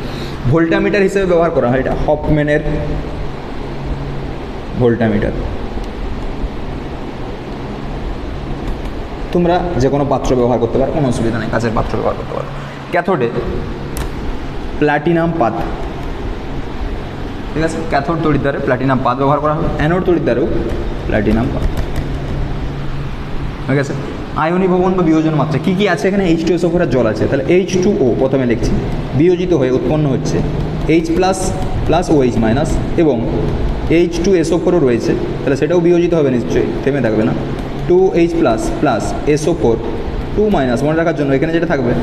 ভোল্টামিটার হিসেবে ব্যবহার করা হয়, এটা হফম্যানের ভোল্টামিটার। তোমরা যে কোনো পাত্র ব্যবহার করতে পারো, কোনো অসুবিধা নেই, কাচের পাত্র ব্যবহার করতে পারো। ক্যাথোডে প্লাটিনাম পাত। ঠিক আছে, ক্যাথোড তড়িৎদ্বারে প্লাটিনাম পাত ব্যবহার করা হবে, অ্যানোড তড়িৎদ্বারেও প্লাটিনাম পাত। ঠিক আছে, আয়নি ভবন বা বিয়োজন মাত্রা কী কী আছে এখানে? H2SO4 আর জল আছে, তাহলে H2O প্রথমে লিখছি, বিয়োজিত হয়ে উৎপন্ন হচ্ছে H plus plus OH minus, এবং H2SO4ও রয়েছে, তাহলে সেটাও বিয়োজিত হবে নিশ্চয়ই, থেমে থাকবে না। 2H plus plus SO4 2 minus, মনে রাখার জন্য এখানে যেটা থাকবে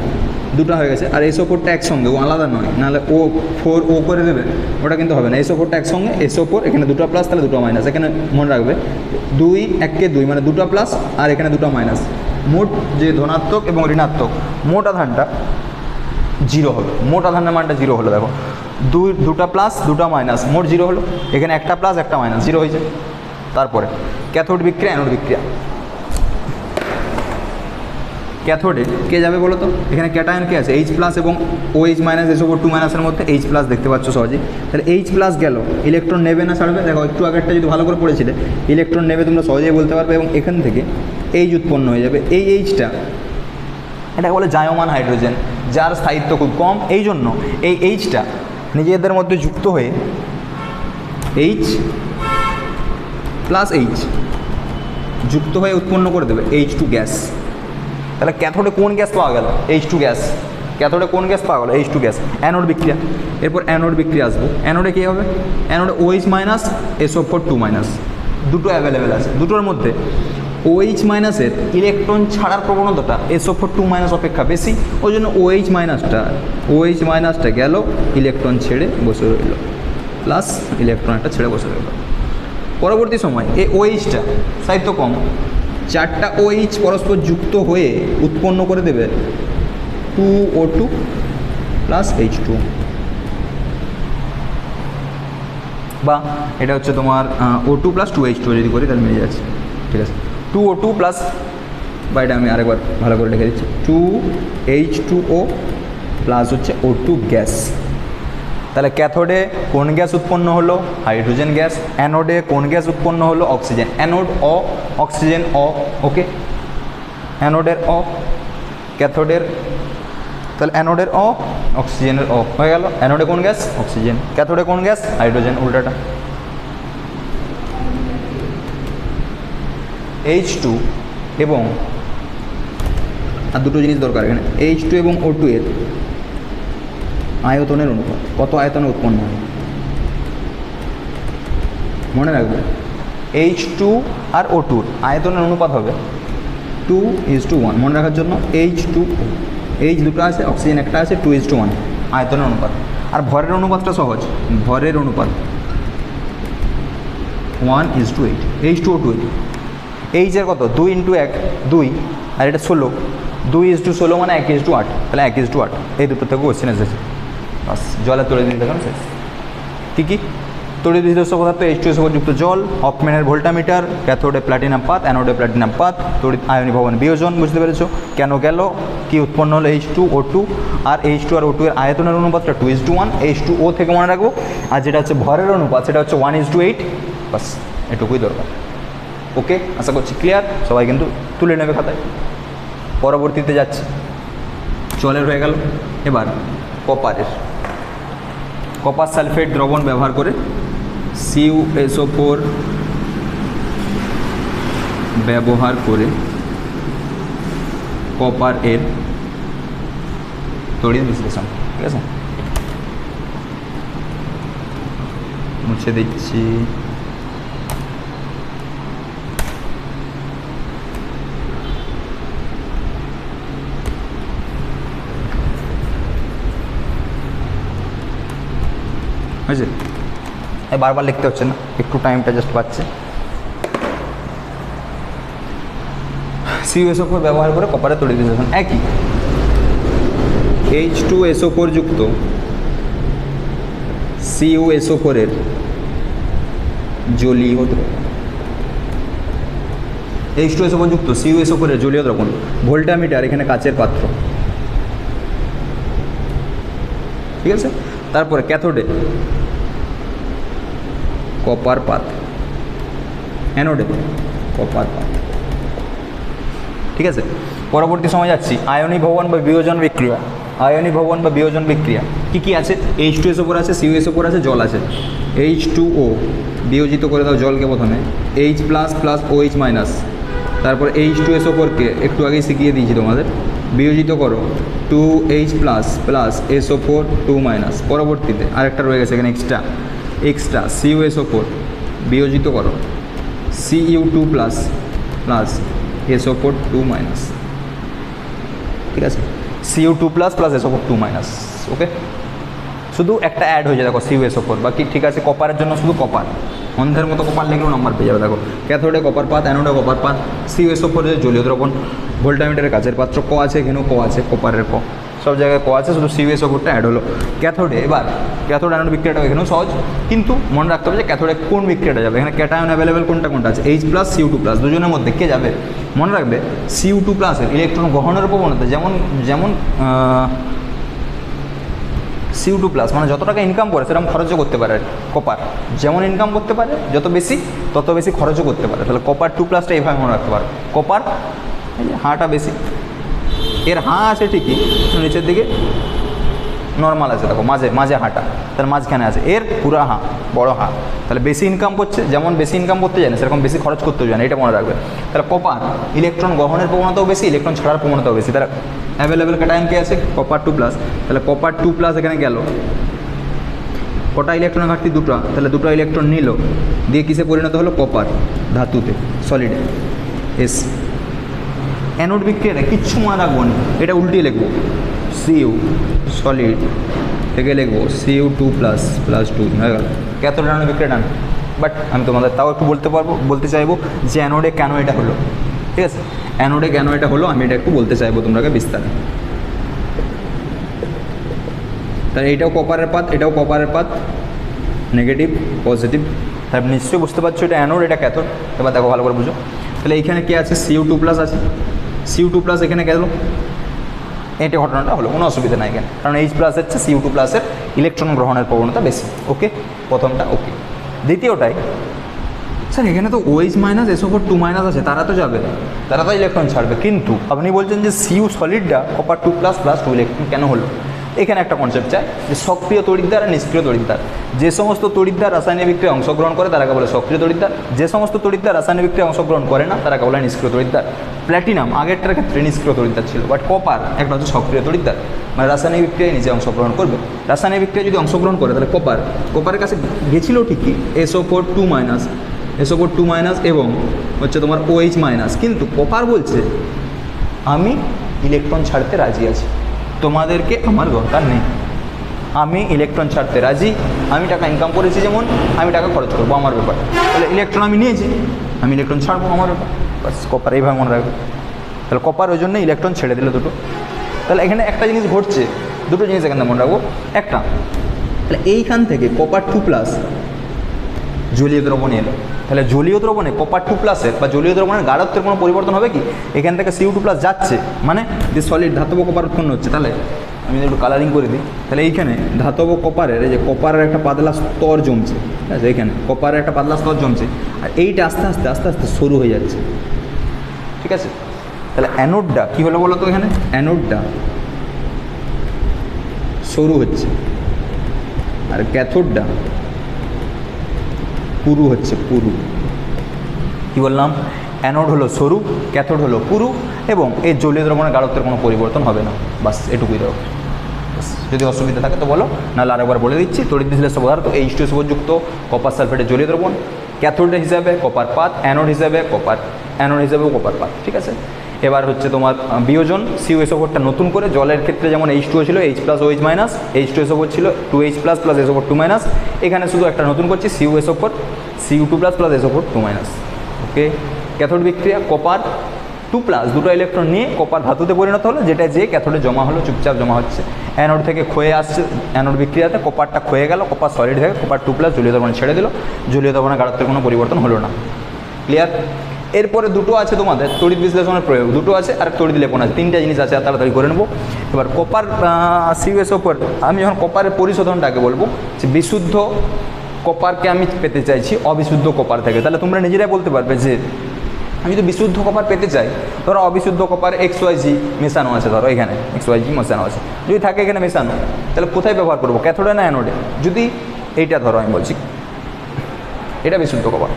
দুটো হয়ে গেছে, আর SO4টা একসঙ্গে, ও আলাদা নয়, নাহলে O4 করে দেবে, ওটা কিন্তু হবে না। SO4টা একসঙ্গে, SO4 এখানে দুটো প্লাস, তাহলে দুটো মাইনাস, এখানে মনে রাখবে 2 1 2 মানে দুটো প্লাস আর এখানে দুটো মাইনাস, মোট যে ধনাত্মক এবং ঋণাত্মক মোট আধানটা 0 হলো, মোট আধানের মানটা 0 হলো। দেখো দুটা প্লাস দুটা মাইনাস, মোট 0 হলো, এখানে একটা প্লাস একটা মাইনাস, 0 হয়েছে। তারপরে ক্যাথোড বিক্রিয়া, অ্যানোড বিক্রিয়া। ক্যাথোডে কে যাবে বলো তো? এখানে ক্যাটায়ন কে আছে? H প্লাস এবং OH মাইনাস, SO4 2 মাইনাসের মধ্যে H প্লাস দেখতে পাচ্ছ সহজেই, তাহলে H প্লাস গেল, ইলেকট্রন নেবে না ছাড়বে? দেখো একটু আগেরটা যদি ভালো করে পড়েছিলে, ইলেকট্রন নেবে তোমরা সহজেই বলতে পারবে, এবং এখান থেকে H উৎপন্ন হয়ে যাবে। এই Hটা এটাকে বলে জায়মান হাইড্রোজেন, যার স্থায়িত্ব খুব কম, এই জন্য এই Hটা নিজেদের মধ্যে যুক্ত হয়ে H প্লাস H যুক্ত হয়ে উৎপন্ন করে দেবে H2 গ্যাস। তাহলে ক্যাথোডে কোন গ্যাস পাওয়া গেল? H2 gas. ক্যাথোডে কোন গ্যাস পাওয়া গেল? H2 gas. অ্যানোড বিক্রিয়া, এরপর অ্যানোড বিক্রিয়া আসবো। অ্যানোডে কী হবে? অ্যানোডে OH মাইনাস SO4 2 মাইনাস, দুটো অ্যাভেলেবেল আছে, দুটোর মধ্যে OH মাইনাসের ইলেকট্রন ছাড়ার প্রবণতাটা SO4 2 মাইনাস অপেক্ষা বেশি, ওই জন্য OH মাইনাসটা গেল, ইলেকট্রন ছেড়ে বসে রইল, প্লাস ইলেকট্রন একটা ছেড়ে বসে রইল। পরবর্তী সময় এই OHটা স্থায়িত্ব কম, 4টা OH পরস্পর যুক্ত হয়ে উৎপন্ন করে দেবে 2O2 প্লাস H2, বা এটা হচ্ছে তোমার O2 প্লাস 2H2 যদি করি তাহলে মিলে যাচ্ছে, ঠিক আছে। 2O2 প্লাস, বা এটা আমি আরেকবার ভালো করে লিখে দিচ্ছি, 2H2O প্লাস হচ্ছে O2 গ্যাস। তাহলে ক্যাথোডে কোন গ্যাস উৎপন্ন হলো? Hydrogen gas. অ্যানোডে কোন গ্যাস উৎপন্ন হলো? অক্সিজেন। অ্যানোড অ, অক্সিজেন অ, ওকে। অ্যানোডের অ, ক্যাথোডের, তাহলে অ্যানোডের অ, অক্সিজেনের অ হয়ে গেল। অ্যানোডে কোন গ্যাস? অক্সিজেন। ক্যাথোডে কোন গ্যাস? হাইড্রোজেন, উল্টাটা। H2 এবং আর দুটো জিনিস দরকার এখানে, H2 এবং O2 এর আয়তনের অনুপাত, কত আয়তনে উৎপন্ন হয় মনে রাখবে। H2 আর O2 আয়তনের অনুপাত হবে 2:1, মনে রাখার জন্য H2O, H দুটো আছে, অক্সিজেন একটা আছে, 2:1 আয়তনের অনুপাত। আর ভরের অনুপাতটা সহজ, ভরের অনুপাত 1:8, H2O2 H এর কত? 2 × 1 2, আর এটা 16, 2:16 মানে 1:8, তাহলে 1:8, এই দুটো থেকে কোশ্চেন এসেছে। বাস, জলের তড়িৎ নির্দেশন শেষ। কী কী তড়িৎ বিদ্যুৎ পদার্থ? H2SO4 যুক্ত জল, হফম্যানের ভোল্টামিটার, ক্যাথোডে প্ল্যাটিনাম পাত, অ্যানোডে প্ল্যাটিনাম পাত, তড়িৎ আয়নি ভবন বিয়োজন, বুঝতে পেরেছো কেন গেল, কি উৎপন্ন হলো? H2O2, আর H2 আর O2 এর আয়তনের অনুপাতটা 2:1, H2O থেকে মনে রাখবো, আর যেটা হচ্ছে ভরের অনুপাত সেটা হচ্ছে 1:8, বাস এটুকুই দরকার। ওকে, আশা করছি ক্লিয়ার, সবাই কিন্তু তুলে নেবে খাতায়। পরবর্তীতে যাচ্ছে, জলের হয়ে গেল, এবার কপারের। কপার সালফেট দ্রবণ ব্যবহার করে CuSO4 ব্যবহার করে কপার এর তড়িৎ বিশ্লেষণ, ঠিক আছে। মুছে দিচ্ছি। হয়েছে, বারবার লিখতে হচ্ছে না, একটু টাইমটা জাস্ট পাচ্ছে। CuSO4 ব্যবহার করে কপারের তড়িৎ বিশ্লেষণ একই, H2SO4 যুক্ত CuSO4 এর জলীয় দ্রবণ, H2SO4 যুক্ত CuSO4 এর জলীয় দ্রবণ, ভোল্টামিটার এখানে কাচের পাত্র, ঠিক আছে। তারপরে ক্যাথোডে কপার পাত, অ্যানোডে কপার পাত, ঠিক আছে। পরবর্তী সময় যাচ্ছি আয়নি ভবন বা বিয়োজন বিক্রিয়া। আয়নি ভবন বা বিয়োজন বিক্রিয়া কী কী আছে? H2SO4 আছে, CuSO4 আছে, জল আছে। H2O বিয়োজিত করে দাও জলকে প্রথমে, H plus plus OH minus, তারপর H2SO4কে একটু আগেই শিখিয়ে দিয়েছি তোমাদের, বিয়োজিত করো 2H প্লাস প্লাস SO4 2 পরবর্তীতে আরেকটা রয়ে গেছে এখানে এক্সট্রা CuSO4 বিয়োজিত করো Cu2 প্লাস প্লাস SO4 2 ঠিক আছে, Cu2 প্লাস প্লাস SO4 2 ওকে। শুধু একটা অ্যাড হয়ে যায় দেখো CuSO4, বাকি ঠিক আছে। কপারের জন্য শুধু কপার, অন্ধের মতো কপার লিখলেও নাম্বার পেয়ে যাবে। দেখো ক্যাথোডে কপার পাত, অ্যানোডে কপার পাত, CuSO4 জলীয় দ্রবণ, ভোল্টামিটারের কাচের পাত্র, ক আছে এখানেও ক আছে, কপারের ক, সব জায়গায় ক আছে, শুধু CuSO4টা অ্যাড হলো ক্যাথোডে। এবার ক্যাথোড অ্যানোড বিক্রিয়াটা এখানেও সহজ, কিন্তু মনে রাখতে হবে যে ক্যাথোডে কোন বিক্রিয়াটা যাবে। এখানে ক্যাটায়ন অ্যাভেলেবেল কোনটা কোনটা আছে, H প্লাস Cu2 প্লাস, দুজনের মধ্যে কে যাবে মনে রাখবে। Cu2 প্লাসের ইলেকট্রন গ্রহণের প্রবণতা যেমন Cu2 প্লাস মানে যত টাকা ইনকাম করে সেরকম খরচও করতে পারে। কপার যেমন ইনকাম করতে পারে যত বেশি তত বেশি খরচও করতে পারে। তাহলে কপার 2 প্লাসটা এইভাবে মনে রাখতে পারো, কপার হাঁটা বেশি, এর হাঁ আছে ঠিকই, নিচের দিকে নর্মাল আছে, দেখো মাঝে মাঝে হাঁটা, তাহলে মাঝখানে আছে এর পুরা হাঁ, বড় হাঁ। তাহলে বেশি ইনকাম করছে, যেমন বেশি ইনকাম করতে জানে সেরকম বেশি খরচ করতেও জানে, এটা মনে রাখবে। তাহলে কপার ইলেকট্রন গ্রহণের প্রবণতাও বেশি, ইলেকট্রন ছাড়ার প্রবণতাও বেশি। তাহলে অ্যাভেলেবেল ক্যাটায়ন কে আছে, কপার 2 প্লাস। তাহলে কপার 2 প্লাস এখানে গেল, কটা ইলেকট্রনের ঘাটতি, দুটো, তাহলে দুটো ইলেকট্রন নিল, দিয়ে কিসে পরিণত হলো, কপার ধাতুতে, সলিডে এস। অ্যানোড বিক্রিয়াটা কিচ্ছু মনে রাখবো না, এটা উল্টিয়ে লিখবো, Cu সলিড থেকে লিখবো Cu2 প্লাস প্লাস 2 হয়ে গেল ক্যাথোড অ্যানোড বিক্রিয়া ডান। বাট আমি তোমাদের তাও একটু বলতে চাইবো যে অ্যানোডে কেন এটা হলো, ঠিক আছে, অ্যানোডে কেন এটা হলো আমি এটা একটু বলতে চাইবো তোমাকে বিস্তারে। তাহলে এটাও কপারের পাত, এটাও কপারের পাত, নেগেটিভ পজিটিভ, তারপর নিশ্চয়ই বুঝতে পারছো এটা অ্যানোড এটা ক্যাথোড। এবার দেখো ভালো করে বুঝো, তাহলে এইখানে কি আছে, Cu2 প্লাস আছে, Cu2 প্লাস এখানে গেল, এটা ঘটনাটা হলো, কোনো অসুবিধা নাই এখানে, কারণ H প্লাস হচ্ছে Cu2 প্লাসের ইলেকট্রন গ্রহণের প্রবণতা বেশি। ওকে, প্রথমটা ওকে। দ্বিতীয়টাই, স্যার এখানে তো OH মাইনাস SO4 2 আছে, তারা তো যাবে, তারা তো ইলেকট্রন ছাড়বে, কিন্তু আপনি বলছেন যে Cu সলিডটা কপার 2 প্লাস প্লাস 2 ইলেকট্রন কেন হলো। এখানে একটা কনসেপ্ট চাই যে সক্রিয় তড়িৎদ্বার আর নিষ্ক্রিয় তড়িৎদ্বার। যে সমস্ত তড়িৎদ্বার রাসায়নিক বিক্রিয়ায় অংশগ্রহণ করে তারাকে বলে সক্রিয় তড়িৎদ্বার, যে সমস্ত তড়িৎদ্বার রাসায়নিক বিক্রিয়ায় অংশগ্রহণ করে না তারাকে বলে নিষ্ক্রিয় তড়িৎদ্বার। প্ল্যাটিনাম আগেরটার ক্ষেত্রে নিষ্ক্রিয় তড়িৎদ্বার ছিল, বাট কপার একটা হচ্ছে সক্রিয় তড়িৎদ্বার, মানে রাসায়নিক বিক্রিয়ায় নিজে অংশগ্রহণ করবে। রাসায়নিক বিক্রিয়ায় যদি অংশগ্রহণ করে তাহলে কপারের কাছে গেছিল ঠিকই SO4 2 SO4 2 এবং হচ্ছে তোমার OH মাইনাস, কিন্তু কপার বলছে আমি ইলেকট্রন ছাড়তে রাজি আছি, তোমাদেরকে আমার দরকার নেই, আমি ইলেকট্রন ছাড়তে রাজি, আমি টাকা ইনকাম করেছি যেমন আমি টাকা খরচ করবো, আমার ব্যাপার। তাহলে ইলেকট্রন আমি নিয়েছি, আমি ইলেকট্রন ছাড়বো, আমার ব্যাপার। বাস কপার এইভাবে মনে রাখবে। তাহলে কপার ওই জন্য ইলেকট্রন ছেড়ে দিল দুটো। তাহলে এখানে একটা জিনিস ঘটছে, দুটো জিনিস এখানে মনে রাখবো। একটা, তাহলে এইখান থেকে কপার 2 প্লাস জলীয় দ্রবণে এলো, তাহলে জলীয় দ্রবণে কপার 2 প্লাসের বা জলীয় দ্রবণের গাঢ়ত্বের কোনো পরিবর্তন হবে কি, এখান থেকে Cu2 প্লাস যাচ্ছে মানে যে সলিড ধাতব কপার উৎপন্ন হচ্ছে। তাহলে আমি একটু কালারিং করে দিই, তাহলে এইখানে ধাতব কপারের এই যে কপারের একটা পাতলা স্তর জমছে, ঠিক আছে, এইখানে কপারের একটা পাতলা স্তর জমছে, আর এইটা আস্তে আস্তে আস্তে আস্তে সরু হয়ে যাচ্ছে, ঠিক আছে। তাহলে অ্যানোডটা কী হলো বলো তো, এখানে অ্যানোডটা সরু হচ্ছে আর ক্যাথোডটা পুরু হচ্ছে, পুরু। কী বললাম, অ্যানোড হলো সরু, ক্যাথোড হলো পুরু, এবং এই জলীয় দ্রবণের গাঢ়ত্বের কোনো পরিবর্তন হবে না। বাস এটুকুই দেবো। যদি অসুবিধা থাকে তো বলো, নাহলে আরেকবার বলে দিচ্ছি। তড়িৎ বিশ্লেষ্য পদার্থ H2SO4 যুক্ত কপার সালফেটের জলীয় দ্রবণ, ক্যাথোড হিসাবে কপার পাত, অ্যানোড হিসাবে কপার, অ্যানোড হিসাবেও কপার পাত, ঠিক আছে। এবার হচ্ছে তোমার বিয়োজন, CuSO4টা নতুন করে, জলের ক্ষেত্রে যেমন H2O ছিল H plus OH minus, H2SO4 ছিল 2H প্লাস প্লাস SO4 2 এখানে শুধু একটা নতুন করছি CuSO4 Cu2 plus plus SO4 2 ওকে। ক্যাথোড বিক্রিয়া কপার 2 প্লাস দুটো ইলেকট্রন নিয়ে কপার ধাতুতে পরিণত হলো, যেটা যে ক্যাথোডে জমা হলো, চুপচাপ জমা হচ্ছে, অ্যানোড থেকে ক্ষয়ে আসছে, অ্যানোড বিক্রিয়াতে কপারটা ক্ষয়ে গেল, কপার সলিড থেকে কপার 2 প্লাস জলীয় দ্রবণে ছেড়ে দিল, জলীয় দ্রবণের গাঢ়ত্বের কোনো পরিবর্তন হলো না। ক্লিয়ার? এরপরে দুটো আছে তোমাদের তড়িৎ বিশ্লেষণের প্রয়োগ, দুটো আছে, আর তড়িৎ লেপন আছে, তিনটা জিনিস আছে, তাড়াতাড়ি করে নেবো। এবার কপার CuSO4, আমি যখন কপারের পরিশোধনটাকে বলবো যে বিশুদ্ধ কপারকে আমি পেতে চাইছি অবিশুদ্ধ কপার থেকে, তাহলে তোমরা নিজেরাই বলতে পারবে যে আমি যদি বিশুদ্ধ কপার পেতে চাই, ধরো অবিশুদ্ধ কপার XYG মেশানো আছে, ধরো এখানে XYG মেশানো আছে, যদি থাকে এখানে মেশানো, তাহলে কোথায় ব্যবহার করবো, ক্যাথোডে না অ্যানোডে? যদি এইটা ধরো আমি বলছি এটা বিশুদ্ধ কপার,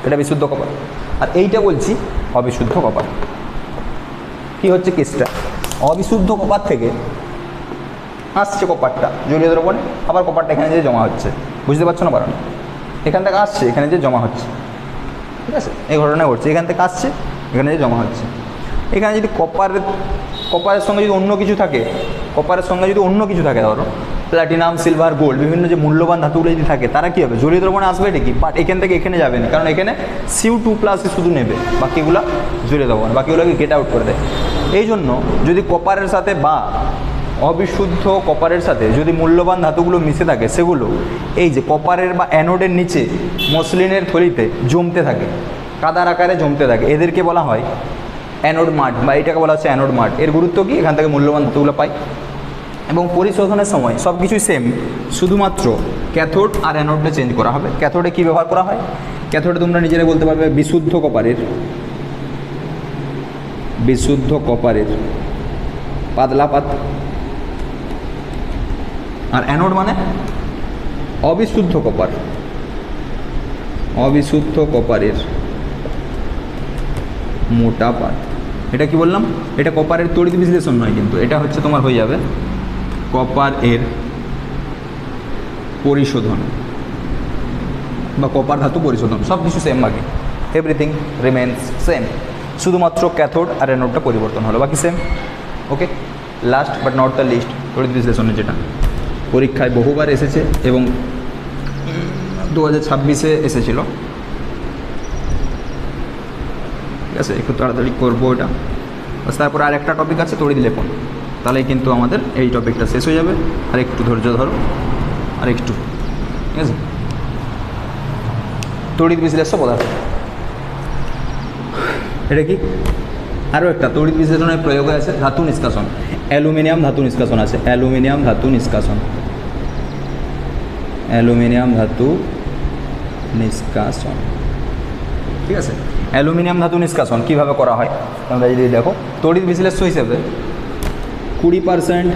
এটা বিশুদ্ধ কপার, আর এইটা বলছি অবিশুদ্ধ কপার। কি হচ্ছে কেসটা, অবিশুদ্ধ কপার থেকে আসছে কপারটা জলীয় দ্রবণে, আবার কপারটা এখানে যে জমা হচ্ছে, বুঝতে পারছো না পারো না, এখান থেকে আসছে এখানে যে জমা হচ্ছে, ঠিক আছে, এই ঘটনা ঘটছে, এখান থেকে আসছে এখানে যে জমা হচ্ছে। এখানে যদি কপারের সঙ্গে যদি অন্য কিছু থাকে, কপারের সঙ্গে যদি অন্য কিছু থাকে, ধরো প্ল্যাটিনাম, সিলভার, গোল্ড, বিভিন্ন যে মূল্যবান ধাতুগুলো যদি থাকে, তারা কী হবে, জলীয় দ্রবণে আসবে ঠিকই, বাট এখান থেকে এখানে যাবে না, কারণ এখানে Cu2+ শুধু নেবে, বাকিগুলো জলীয় দ্রবণ, বাকিগুলোকে গেট আউট করে দেয়। এই জন্য যদি কপারের সাথে বা অবিশুদ্ধ কপারের সাথে যদি মূল্যবান ধাতুগুলো মিশে থাকে, সেগুলো এই যে কপারের বা অ্যানোডের নিচে মসলিনের থলিতে জমতে থাকে, কাদার আকারে জমতে থাকে, এদেরকে বলা হয় অ্যানোড মাড, বা এটাকে বলা হচ্ছে অ্যানোড মাড। এর গুরুত্ব কি, এখান থেকে মূল্যবান ধাতুগুলো পাই। এবং পরিশোধনের সময় সব কিছুই সেম, শুধুমাত্র ক্যাথোড আর অ্যানোডটা চেঞ্জ করা হবে। ক্যাথোডে কী ব্যবহার করা হয়, ক্যাথোডে তোমরা নিজেরাই বলতে পারবে বিশুদ্ধ কপারের পাতলা পাত, আর অ্যানোড মানে অবিশুদ্ধ কপারের মোটা পাত। এটা কি বললাম, এটা কপারের তড়িৎ বিশ্লেষণ নয়, কিন্তু এটা হচ্ছে তোমার হয়ে যাবে কপার এর পরিশোধন বা কপার ধাতু পরিশোধন। সব কিছু সেম, বাকি এভরিথিং রিমেন্স সেম, শুধুমাত্র ক্যাথোড আর অ্যানোডটা পরিবর্তন হলো, বাকি same. Okay, last but not the least, তড়িৎ বিশ্লেষণের যেটা পরীক্ষায় বহুবার এসেছে এবং 2026-এ এসেছিল, ঠিক আছে, একটু তাড়াতাড়ি করবো এটা। তারপরে আর একটা টপিক আছে তড়িৎ লেপন, তাহলেই কিন্তু আমাদের এই টপিকটা শেষ হয়ে যাবে। আর একটু ধৈর্য ধরো, আর একটু, ঠিক আছে। তড়িৎ বিশ্লেষ্য পদার্থ, এটা কি আরও একটা তড়িৎ বিশ্লেষণের প্রয়োগে আছে ধাতু নিষ্কাশন। অ্যালুমিনিয়াম ধাতু নিষ্কাশন আছে, অ্যালুমিনিয়াম ধাতু নিষ্কাশন ঠিক আছে। অ্যালুমিনিয়াম ধাতু নিষ্কাশন কীভাবে করা হয় তোমরা যদি দেখো, তড়িৎ বিশ্লেষ্য হিসেবে 20%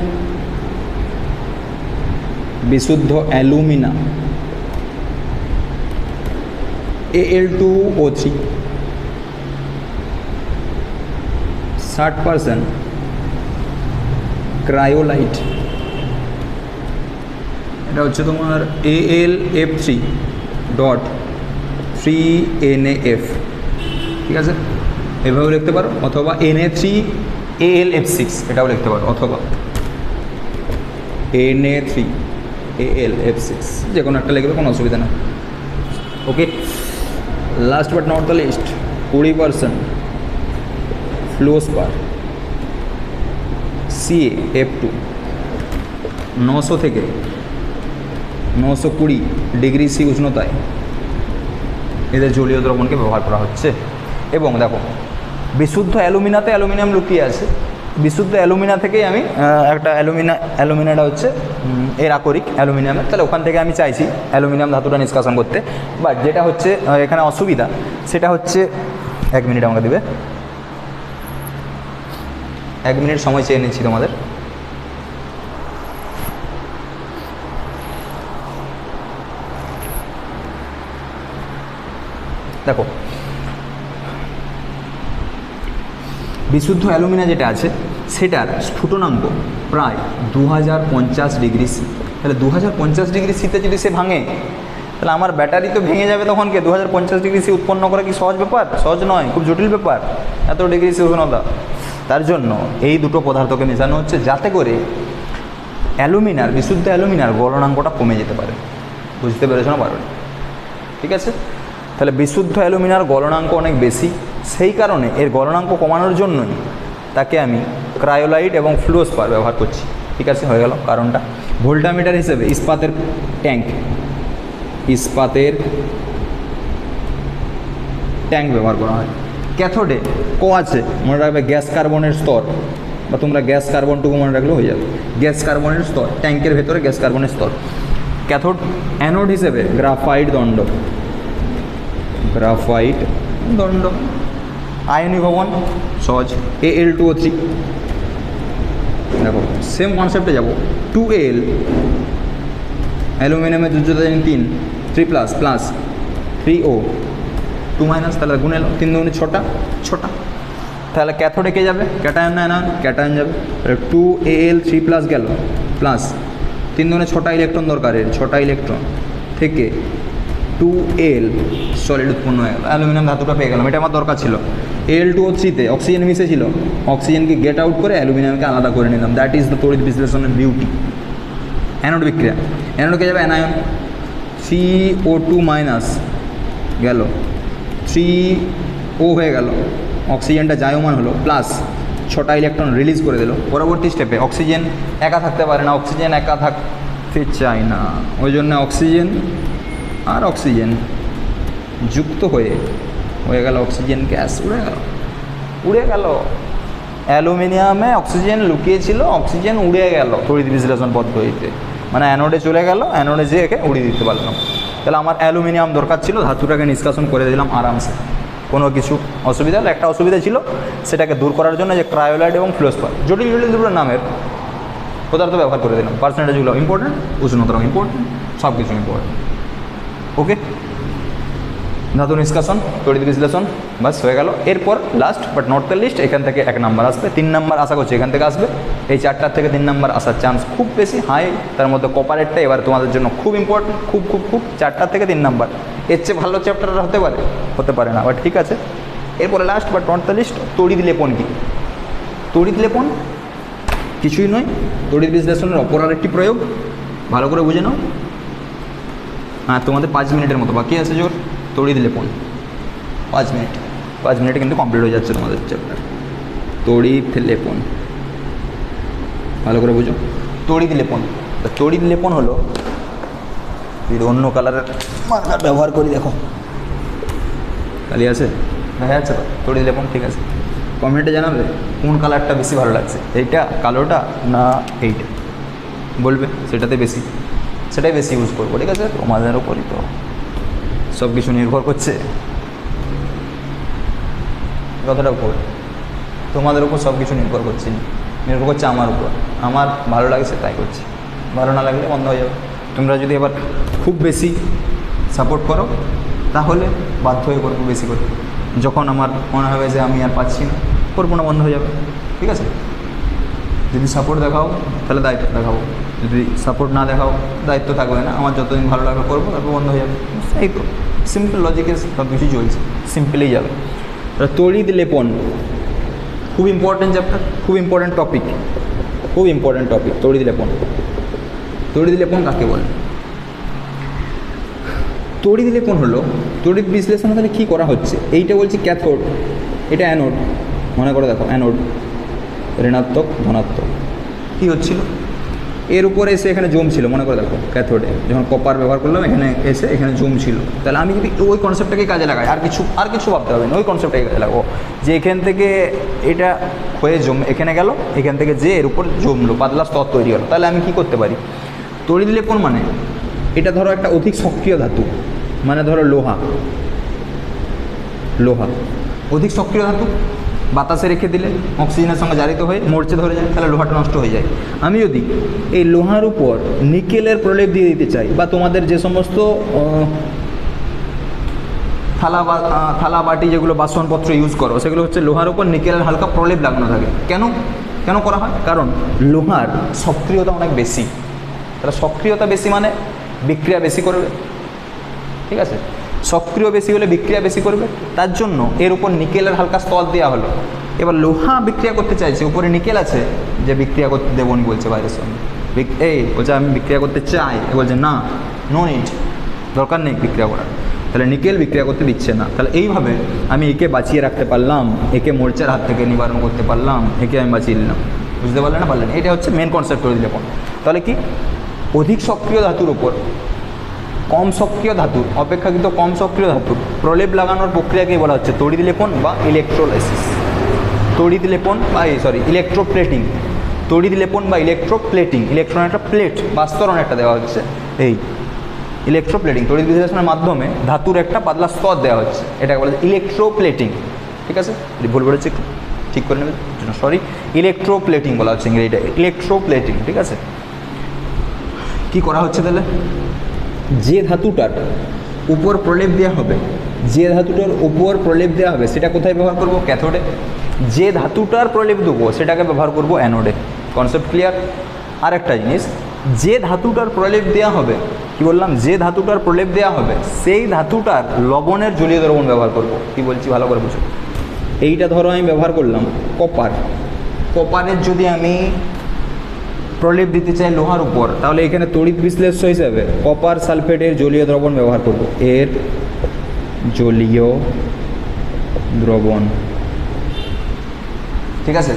বিশুদ্ধ অ্যালুমিনা Al2O3, 60% ক্রায়োলাইট, এটা হচ্ছে তোমার AlF3.3NaF, ঠিক আছে, এভাবেও লিখতে পারো, অথবা Na3AlF6 এটাও লিখতে পারো, অথবা Na3AlF6, যে কোনো একটা লিখবে, কোনো অসুবিধা না। Okay, last but not the least, 20% fluorspar CaF2, 900 থেকে 920 ডিগ্রি সি উষ্ণতায় এদের জলীয় দ্রবণকে ব্যবহার করা হচ্ছে। এবং দেখো, বিশুদ্ধ অ্যালুমিনাতে অ্যালুমিনিয়াম লুকিয়ে আছে, বিশুদ্ধ অ্যালুমিনা থেকেই আমি একটা অ্যালুমিনাটা হচ্ছে এর আকরিক অ্যালুমিনিয়ামের, তাহলে ওখান থেকে আমি চাইছি অ্যালুমিনিয়াম ধাতুটা নিষ্কাশন করতে। বাট যেটা হচ্ছে এখানে অসুবিধা, সেটা হচ্ছে 1 মিনিট আমাকে দিবে, 1 মিনিট সময় চেয়ে নিচ্ছি তোমাদের। দেখো, বিশুদ্ধ অ্যালুমিনা যেটা আছে সেটার স্ফুটনাঙ্ক প্রায় 2050 ডিগ্রি সি। তাহলে 2050 ডিগ্রি সিতে যদি সে ভাঙে, তাহলে আমার ব্যাটারি তো ভেঙে যাবে তখনকে। 2050 ডিগ্রি সি উৎপন্ন করা কি সহজ ব্যাপার? সহজ নয়, খুব জটিল ব্যাপার, এত ডিগ্রি সি উষ্ণতা। তার জন্য এই দুটো পদার্থকে মেশানো হচ্ছে, যাতে করে অ্যালুমিনার, বিশুদ্ধ অ্যালুমিনার গলনাঙ্কটা কমে যেতে পারে। বুঝতে পেরেছো না পারো? ঠিক আছে, তাহলে বিশুদ্ধ অ্যালুমিনার গলনাঙ্ক অনেক বেশি, সেই কারণে এর গলনাঙ্ক কমানোর জন্যই তাকে আমি ক্রায়োলাইট এবং ফ্লুরোস্পার ব্যবহার করছি। ঠিক আছে, হয়ে গেল কারণটা। ভোল্টামিটার হিসেবে ইস্পাতের ট্যাঙ্ক ব্যবহার করা হয়। ক্যাথোডে আছে, মনে রাখবে গ্যাস কার্বনের স্তর, বা তোমরা গ্যাস কার্বনটুকু মনে রাখলেও হয়ে যাবে। গ্যাস কার্বনের স্তর, ট্যাঙ্কের ভেতরে গ্যাস কার্বনের স্তর। ক্যাথোড অ্যানোড হিসেবে গ্রাফাইট দণ্ড। আয়নি ভবন সহজ, Al2O3। দেখো সেম কনসেপ্টে যাব। 2Al অ্যালুমিনিয়ামের যোজ্যতা জানি 3 3++, 3O 2 মাইনাস, তাহলে গুণে এলো 3 দুগুণে 6টা, 6টা। তাহলে ক্যাথোডে কে যাবে? ক্যাটায়ন না অ্যানায়ন? ক্যাটায়ন যাবে। তাহলে 2Al3 প্লাস গেল, প্লাস 3 দুগুণে 6টা ইলেকট্রন দরকার, 6টা ইলেকট্রন থেকে 2Al সলিড উৎপন্ন হয়ে গেল, অ্যালুমিনিয়াম ধাতুটা পেয়ে গেলাম। এটা আমার দরকার ছিল। Al2O3-তে অক্সিজেন মিশেছিল, অক্সিজেনকে গেট আউট করে অ্যালুমিনিয়ামকে আলাদা করে নিলাম। দ্যাট ইজ দ্য তড়িৎ বিশ্লেষণের বিউটি। অ্যানোড বিক্রিয়া, অ্যানোডকে যাবে অ্যানায়ন, CO2 মাইনাস গেল, 3O হয়ে গেল, অক্সিজেনটা জায়মান হলো, প্লাস 6টা ইলেকট্রন রিলিজ করে দিল। পরবর্তী স্টেপে অক্সিজেন একা থাকতে পারে না, অক্সিজেন একা থাকতে চায় না, ওই জন্য অক্সিজেন আর অক্সিজেন যুক্ত হয়ে গেল অক্সিজেন গ্যাস, উড়ে গেল। অ্যালুমিনিয়ামে অক্সিজেন লুকিয়েছিল, অক্সিজেন উড়ে গেল তড়িৎ বিশ্লেষণ পদ্ধতিতে, মানে অ্যানোডে চলে গেল, অ্যানোডে যেয়ে একে উড়িয়ে দিতে পারলাম। তাহলে আমার অ্যালুমিনিয়াম দরকার ছিল, ধাতুটাকে নিষ্কাশন করে দিলাম আরামসে, কোনো কিছু অসুবিধা হলো। একটা অসুবিধা ছিল, সেটাকে দূর করার জন্য যে ক্রায়োলাইট এবং ফ্লোস্পার জটিল জটিল দুটো নামের পদার্থ ব্যবহার করে দিলাম। পার্সেন্টেজগুলো ইম্পর্টেন্ট, উষ্ণতাও ইম্পর্টেন্ট, সব কিছু ইম্পর্টেন্ট। ওকে, ধাতু নিষ্কাশন, তড়িৎ বিশ্লেষণ, বাস হয়ে গেল। এরপর last but not the least, এখান থেকে 1 নাম্বার আসবে, 3 নাম্বার আশা করছি এখান থেকে আসবে। এই 4টার থেকে 3 নাম্বার আসার চান্স খুব বেশি, হাই। তার মধ্যে কপারেটটা এবার তোমাদের জন্য খুব ইম্পর্টেন্ট, খুব খুব খুব। 4টার থেকে 3 নাম্বার, এর চেয়ে ভালো চ্যাপ্টার হতে পারে না, বাট ঠিক আছে। এরপরে last but not the least, তড়িৎ লেপন কি? তড়িৎ লেপন কিছুই নয়, তড়িৎ বিশ্লেষণের অপর আরেকটি প্রয়োগ। ভালো করে বুঝে নাও। হ্যাঁ, তোমাদের 5 মিনিটের মতো বাকি আছে জোর। তড়িৎ লেপন 5 মিনিটে কিন্তু কমপ্লিট হয়ে যাচ্ছে তোমাদের চ্যাপ্টার। তড়িৎ লেপন ভালো করে বুঝো। তড়িৎ লেপন, তড়িৎ লেপন হলো, যদি অন্য কালারের মার্কার ব্যবহার করি, দেখো কালি আছে, দেখা যাচ্ছে তো? তড়িৎ লেপন, ঠিক আছে। কমেন্টে জানাবে কোন কালারটা বেশি ভালো লাগছে, এইটা কালোটা না এইটা, বলবে সেটাই বেশি ইউজ করবো, ঠিক আছে। তোমাদের উপরই তো সব কিছু নির্ভর করছে, কথাটা উপর তোমাদের উপর সব কিছু নির্ভর করছে আমার উপর। আমার ভালো লাগছে তাই করছি, ভালো না লাগলে বন্ধ হয়ে যাবে। তোমরা যদি এবার খুব বেশি সাপোর্ট করো, তাহলে বাধ্য হয়ে করবো বেশি করে। যখন আমার মনে হবে যে আমি আর পাচ্ছি না, করবো না, বন্ধ হয়ে যাবে, ঠিক আছে। যদি সাপোর্ট দেখাও তাহলে দায়িত্ব দেখাবো, যদি সাপোর্ট না দেখাও দায়িত্ব থাকবে না। আমার যতদিন ভালো লাগবে করবো, তারপর বন্ধ হয়ে যাবে, এই তো সিম্পল লজিকে সব কিছু চলছে, সিম্পলেই যাবে। তড়িৎ লেপন খুব ইম্পর্টেন্ট চ্যাপ্টার, খুব ইম্পর্টেন্ট টপিক, তড়িৎ লেপন। তড়িৎ লেপন কাকে বলে? তড়িৎ লেপন হলো তড়িৎ বিশ্লেষণ। তাহলে কী করা হচ্ছে? এইটা বলছি ক্যাথোড, এটা অ্যানোড, মনে করে দেখো, অ্যানোড ঋণাত্মক ধনাত্মক কী হচ্ছিল, এর উপরে এসে এখানে জমছিল, মনে করে দেখো ক্যাথোডে যখন কপার ব্যবহার করলাম, এখানে এসে এখানে জমছিল। তাহলে আমি যদি ওই কনসেপ্টটাকে কাজে লাগাই, আর কিছু ভাবতে হবে না, ওই কনসেপ্টটাকে কাজে লাগাবো, যে এখান থেকে এটা হয়ে এখানে গেল, এখান থেকে যে এর উপর জমলো, পাতলা স্তর তৈরি হলো। তাহলে আমি কি করতে পারি? তড়িৎ লেপন মানে, এটা ধরো একটা অধিক সক্রিয় ধাতু, মানে ধরো লোহা অধিক সক্রিয় ধাতু, বাতাসে রেখে দিলে অক্সিজেনের সঙ্গে জারিত হয়ে মরচে ধরে যায়, তাহলে লোহাটা নষ্ট হয়ে যায়। আমি যদি এই লোহার উপর নিকেলের প্রলেপ দিয়ে দিতে চাই, বা তোমাদের যে সমস্ত থালা বাটি যেগুলো বাসনপত্র ইউজ করো, সেগুলো হচ্ছে লোহার উপর নিকেলের হালকা প্রলেপ লাগানো থাকে। কেন করা হয়? কারণ লোহার সক্রিয়তা অনেক বেশি। তাহলে সক্রিয়তা বেশি মানে বিক্রিয়া বেশি করবে, ঠিক আছে। সক্রিয় বেশি হলে বিক্রিয়া বেশি করবে, তার জন্য এর উপর নিকেলের হালকা স্তর দেওয়া হলো। এবার লোহা বিক্রিয়া করতে চাইছে, উপরে নিকেল আছে, যে বিক্রিয়া করতে দেবো নি বলছে বাইরের সঙ্গে, বলছে আমি বিক্রিয়া করতে চাই, বলছে না, নো নিড, দরকার নেই বিক্রিয়া করার। তাহলে নিকেল বিক্রিয়া করতে দিচ্ছে না। তাহলে এইভাবে আমি একে বাঁচিয়ে রাখতে পারলাম, একে মোর্চার হাত থেকে নিবারণ করতে পারলাম, একে আমি বাঁচিয়ে নিলাম। বুঝতে পারলে না? পারলেন? এটা হচ্ছে মেন কনসেপ্ট তৈরি লেপন। তাহলে কি, অধিক সক্রিয় ধাতুর উপর কম সক্রিয় ধাতুর, অপেক্ষাকৃত কম সক্রিয় ধাতুর প্রলেপ লাগানোর প্রক্রিয়াকেই বলা হচ্ছে তড়িৎ লেপন বা ইলেকট্রোলাইসিস। ইলেকট্রোপ্লেটিং, তড়িৎ লেপন বা ইলেকট্রোপ্লেটিং। ইলেকট্রন একটা প্লেট বা স্তরণ একটা দেওয়া হচ্ছে, এই ইলেকট্রোপ্লেটিং। তড়িৎ বিশ্লেষণের মাধ্যমে ধাতুর একটা পাতলা স্তর দেওয়া হচ্ছে, এটাকে বলা হচ্ছে ইলেকট্রোপ্লেটিং, ঠিক আছে। ভুল বলেছি একটু ঠিক করে নেবে, সরি, ইলেকট্রোপ্লেটিং বলা হচ্ছে ইংরেজিটা, ইলেকট্রোপ্লেটিং, ঠিক আছে। কি করা হচ্ছে তাহলে? যে ধাতুটার উপর প্রলেপ দেওয়া হবে যে ধাতুটার উপর প্রলেপ দেওয়া হবে সেটা কোথায় ব্যবহার করব? ক্যাথোডে। যে ধাতুটার প্রলেপ দেবো সেটাকে ব্যবহার করব অ্যানোডে। Concept clear? আরেকটা জিনিস, যে ধাতুটার প্রলেপ দেওয়া হবে, কি বললাম, যে ধাতুটার প্রলেপ দেওয়া হবে সেই ধাতুটার লবণের জলীয় দ্রবণ ব্যবহার করব। কি বলছি ভালো করে বুঝো। এইটা ধরো আমি ব্যবহার করলাম কপার, কপারের যদি আমি প্রলেপ দিতে চাই লোহার উপর, তাহলে এখানে তড়িৎ বিশ্লেষ্য হিসাবে কপার সালফেটের জলীয় দ্রবণ ব্যবহার করব। এর জলীয় দ্রবণ, ঠিক আছে,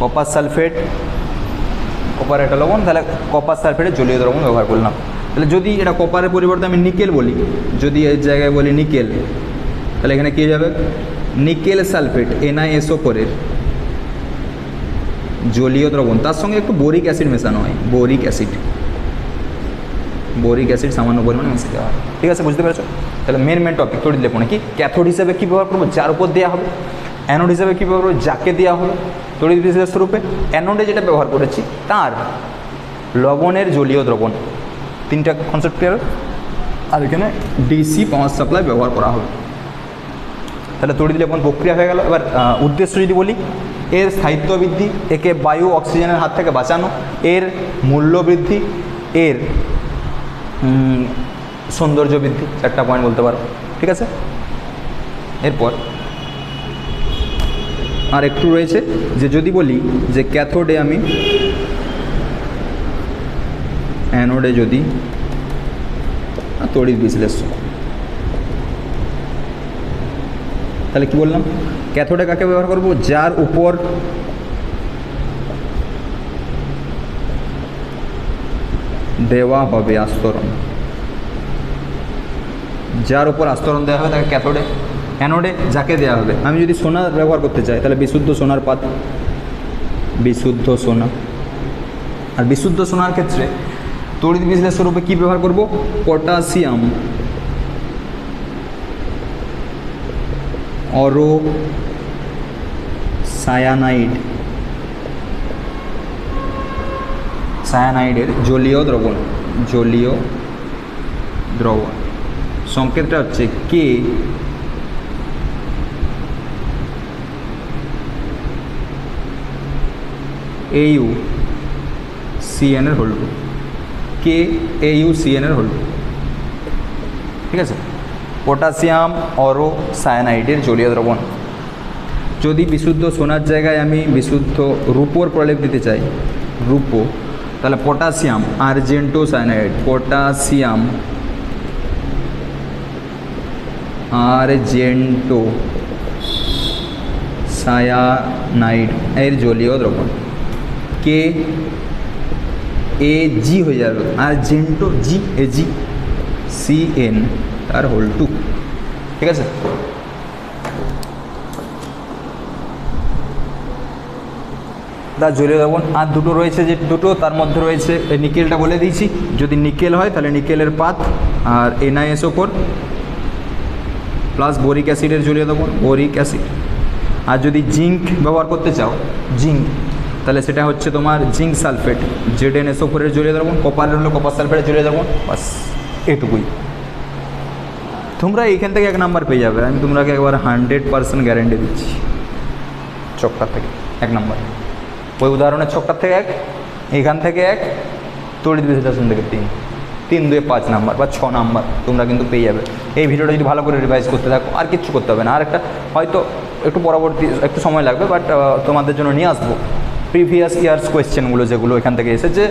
কপার সালফেট, কপার একটা লবণ, তাহলে কপার সালফেটের জলীয় দ্রবণ ব্যবহার করলাম। তাহলে যদি এটা কপারের পরিবর্তে আমি নিকেল বলি, যদি এর জায়গায় বলি নিকেল, তাহলে এখানে কী যাবে? নিকেল সালফেট NiSO4 জলীয় দ্রবণ, তার সঙ্গে একটু বোরিক অ্যাসিড মেশানো হয়, বোরিক অ্যাসিড, বোরিক অ্যাসিড সামান্য পরিমাণে মিশে দেওয়া হয়। ঠিক আছে, বুঝতে পেরেছো? তাহলে মেন টপিক তড়িৎ লেপনে কি, ক্যাথোড হিসেবে কী ব্যবহার করবো? যার উপর দেওয়া হবে। অ্যানোড হিসেবে কী ব্যবহার করবো? যাকে দেওয়া হবে তড়িৎ বিশ্লেষ্য রূপে। অ্যানোডে যেটা ব্যবহার করেছি তার লবণের জলীয় দ্রবণ। তিনটা কনসেপ্ট ক্লিয়ার? আর এখানে ডিসি পাওয়ার সাপ্লাই ব্যবহার করা হবে। তাহলে তড়িৎ লেপন প্রক্রিয়া হয়ে গেল। এবার উদ্দেশ্য যদি বলি, এর স্থায়িত্ব বৃদ্ধি, একে বায়ু অক্সিজেনের হাত থেকে বাঁচানো, এর মূল্য বৃদ্ধি, এর সৌন্দর্য বৃদ্ধি, চারটা পয়েন্ট বলতে পারো। ঠিক আছে, এরপর আর একটু রয়েছে যে যদি বলি যে ক্যাথোডে আমি, অ্যানোডে যদি তড়িৎ বিশ্লেষ্য, তাহলে কি বললাম? ক্যাথোডে কাকে ব্যবহার করব? যার উপর দেওয়া হবে আস্তরণ, যার উপর আস্তরণ দেওয়া হবে তাকে ক্যাথোডে। অ্যানোডে যাকে দেওয়া হবে, আমি যদি সোনা ব্যবহার করতে চাই তাহলে বিশুদ্ধ সোনার পাত, বিশুদ্ধ সোনা। আর বিশুদ্ধ সোনার ক্ষেত্রে তড়িৎ বিশ্লেষ্য রূপে কী ব্যবহার করব? পটাশিয়াম অরো সায়ানাইড, সায়ানাইডের জলীয় দ্রবণ, জলীয় দ্রবণ। সংকেতটা হচ্ছে কে AU CN এর হোল 2, কে AU CN এর হোল 2। ঠিক আছে, পটাশিয়াম অরো সায়ানাইডের জলীয় দ্রবণ। যদি বিশুদ্ধ সোনার জায়গায় আমি বিশুদ্ধ রূপোর প্রলেপ দিতে চাই, রূপো, তাহলে potassium argento cyanide, potassium argento cyanide এর জলীয় দ্রবণ। কে AG হয়ে যাবে, আর্জেন্টো AG CN তার হোল 2। ঠিক আছে, তার জলীয় দ্রবণ। আর দুটো রয়েছে, যে দুটো তার মধ্যে রয়েছে নিকেলটা বলে দিয়েছি, যদি নিকেল হয় তাহলে নিকেলের পাত আর NiSO4 প্লাস বোরিক অ্যাসিডের জলীয় দ্রবণ, বোরিক অ্যাসিড। আর যদি জিঙ্ক ব্যবহার করতে চাও, জিঙ্ক, তাহলে সেটা হচ্ছে তোমার জিঙ্ক সালফেট, ZnSO4 এর জলীয় দ্রবণ। কপারের হলো কপার সালফেটের জলীয় দ্রবণ। বাস এটুকুই, তোমরা এইখান থেকে 1 নাম্বার পেয়ে যাবে। আমি তোমরাকে একবার 100% গ্যারেন্টি দিচ্ছি। ছকটার থেকে 1 নাম্বার, ওই উদাহরণের ছকটার থেকে 1, এখান থেকে 1, তড়িৎ বিশ্লেষণ থেকে 3, 3 2 5 নাম্বার বা 6 নাম্বার তোমরা কিন্তু পেয়ে যাবে। এই ভিডিওটা যদি ভালো করে রিভাইজ করতে থাকো, আর কিচ্ছু করতে হবে না। আর একটা হয়তো একটু পরবর্তী একটু সময় লাগবে, বাট তোমাদের জন্য নিয়ে আসবো প্রিভিয়াস ইয়ার্স কোয়েশ্চেনগুলো, যেগুলো এখান থেকে এসেছে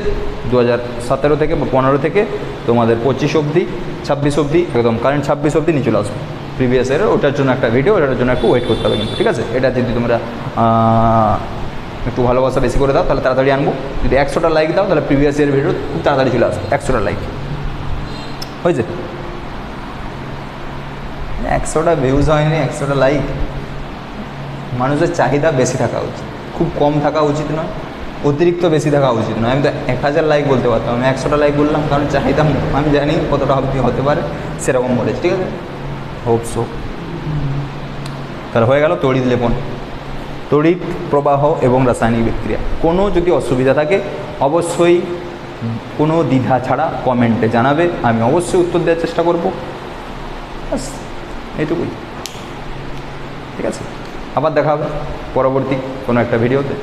2017 থেকে বা 15 থেকে তোমাদের 25 অবধি, 26 অবধি, একদম কারেন্ট 26 অবধি নিয়ে চলে আসবো প্রিভিয়াস ইয়ারের। ওটার জন্য একটা ভিডিও, ওটার জন্য একটু ওয়েট করতে হবে কিন্তু। ঠিক আছে, এটা যদি তোমরা একটু ভালোবাসা বেশি করে দাও তাহলে তাড়াতাড়ি আনবো। যদি 100টা লাইক দাও তাহলে প্রিভিয়াস ইয়ারের ভিডিও খুব তাড়াতাড়ি চলে আসবে। 100টা লাইক হয়েছে, 100টা ভিউজ হয়নি, 100টা লাইক। মানুষের চাহিদা বেশি থাকা উচিত, খুব কম থাকা উচিত নয়, অতিরিক্ত বেশি থাকা উচিত নয়। আমি তো 1000 লাইক বলতে পারতাম, আমি 100টা লাইক বললাম কারণ চাহিদা আমি জানি কতটা হতে পারে, সেরকম বলেছি। ঠিক আছে, হোপ সো। তাহলে হয়ে গেল তড়িৎ লেপন, তড়িৎ প্রবাহ এবং রাসায়নিক বিক্রিয়া। কোনো যদি অসুবিধা থাকে অবশ্যই কোনো দ্বিধা ছাড়া কমেন্টে জানাবে, আমি অবশ্যই উত্তর দেওয়ার চেষ্টা করব। এইটুকুই। ঠিক আছে, আবার দেখা হবে পরবর্তী কোনো একটা ভিডিওতে।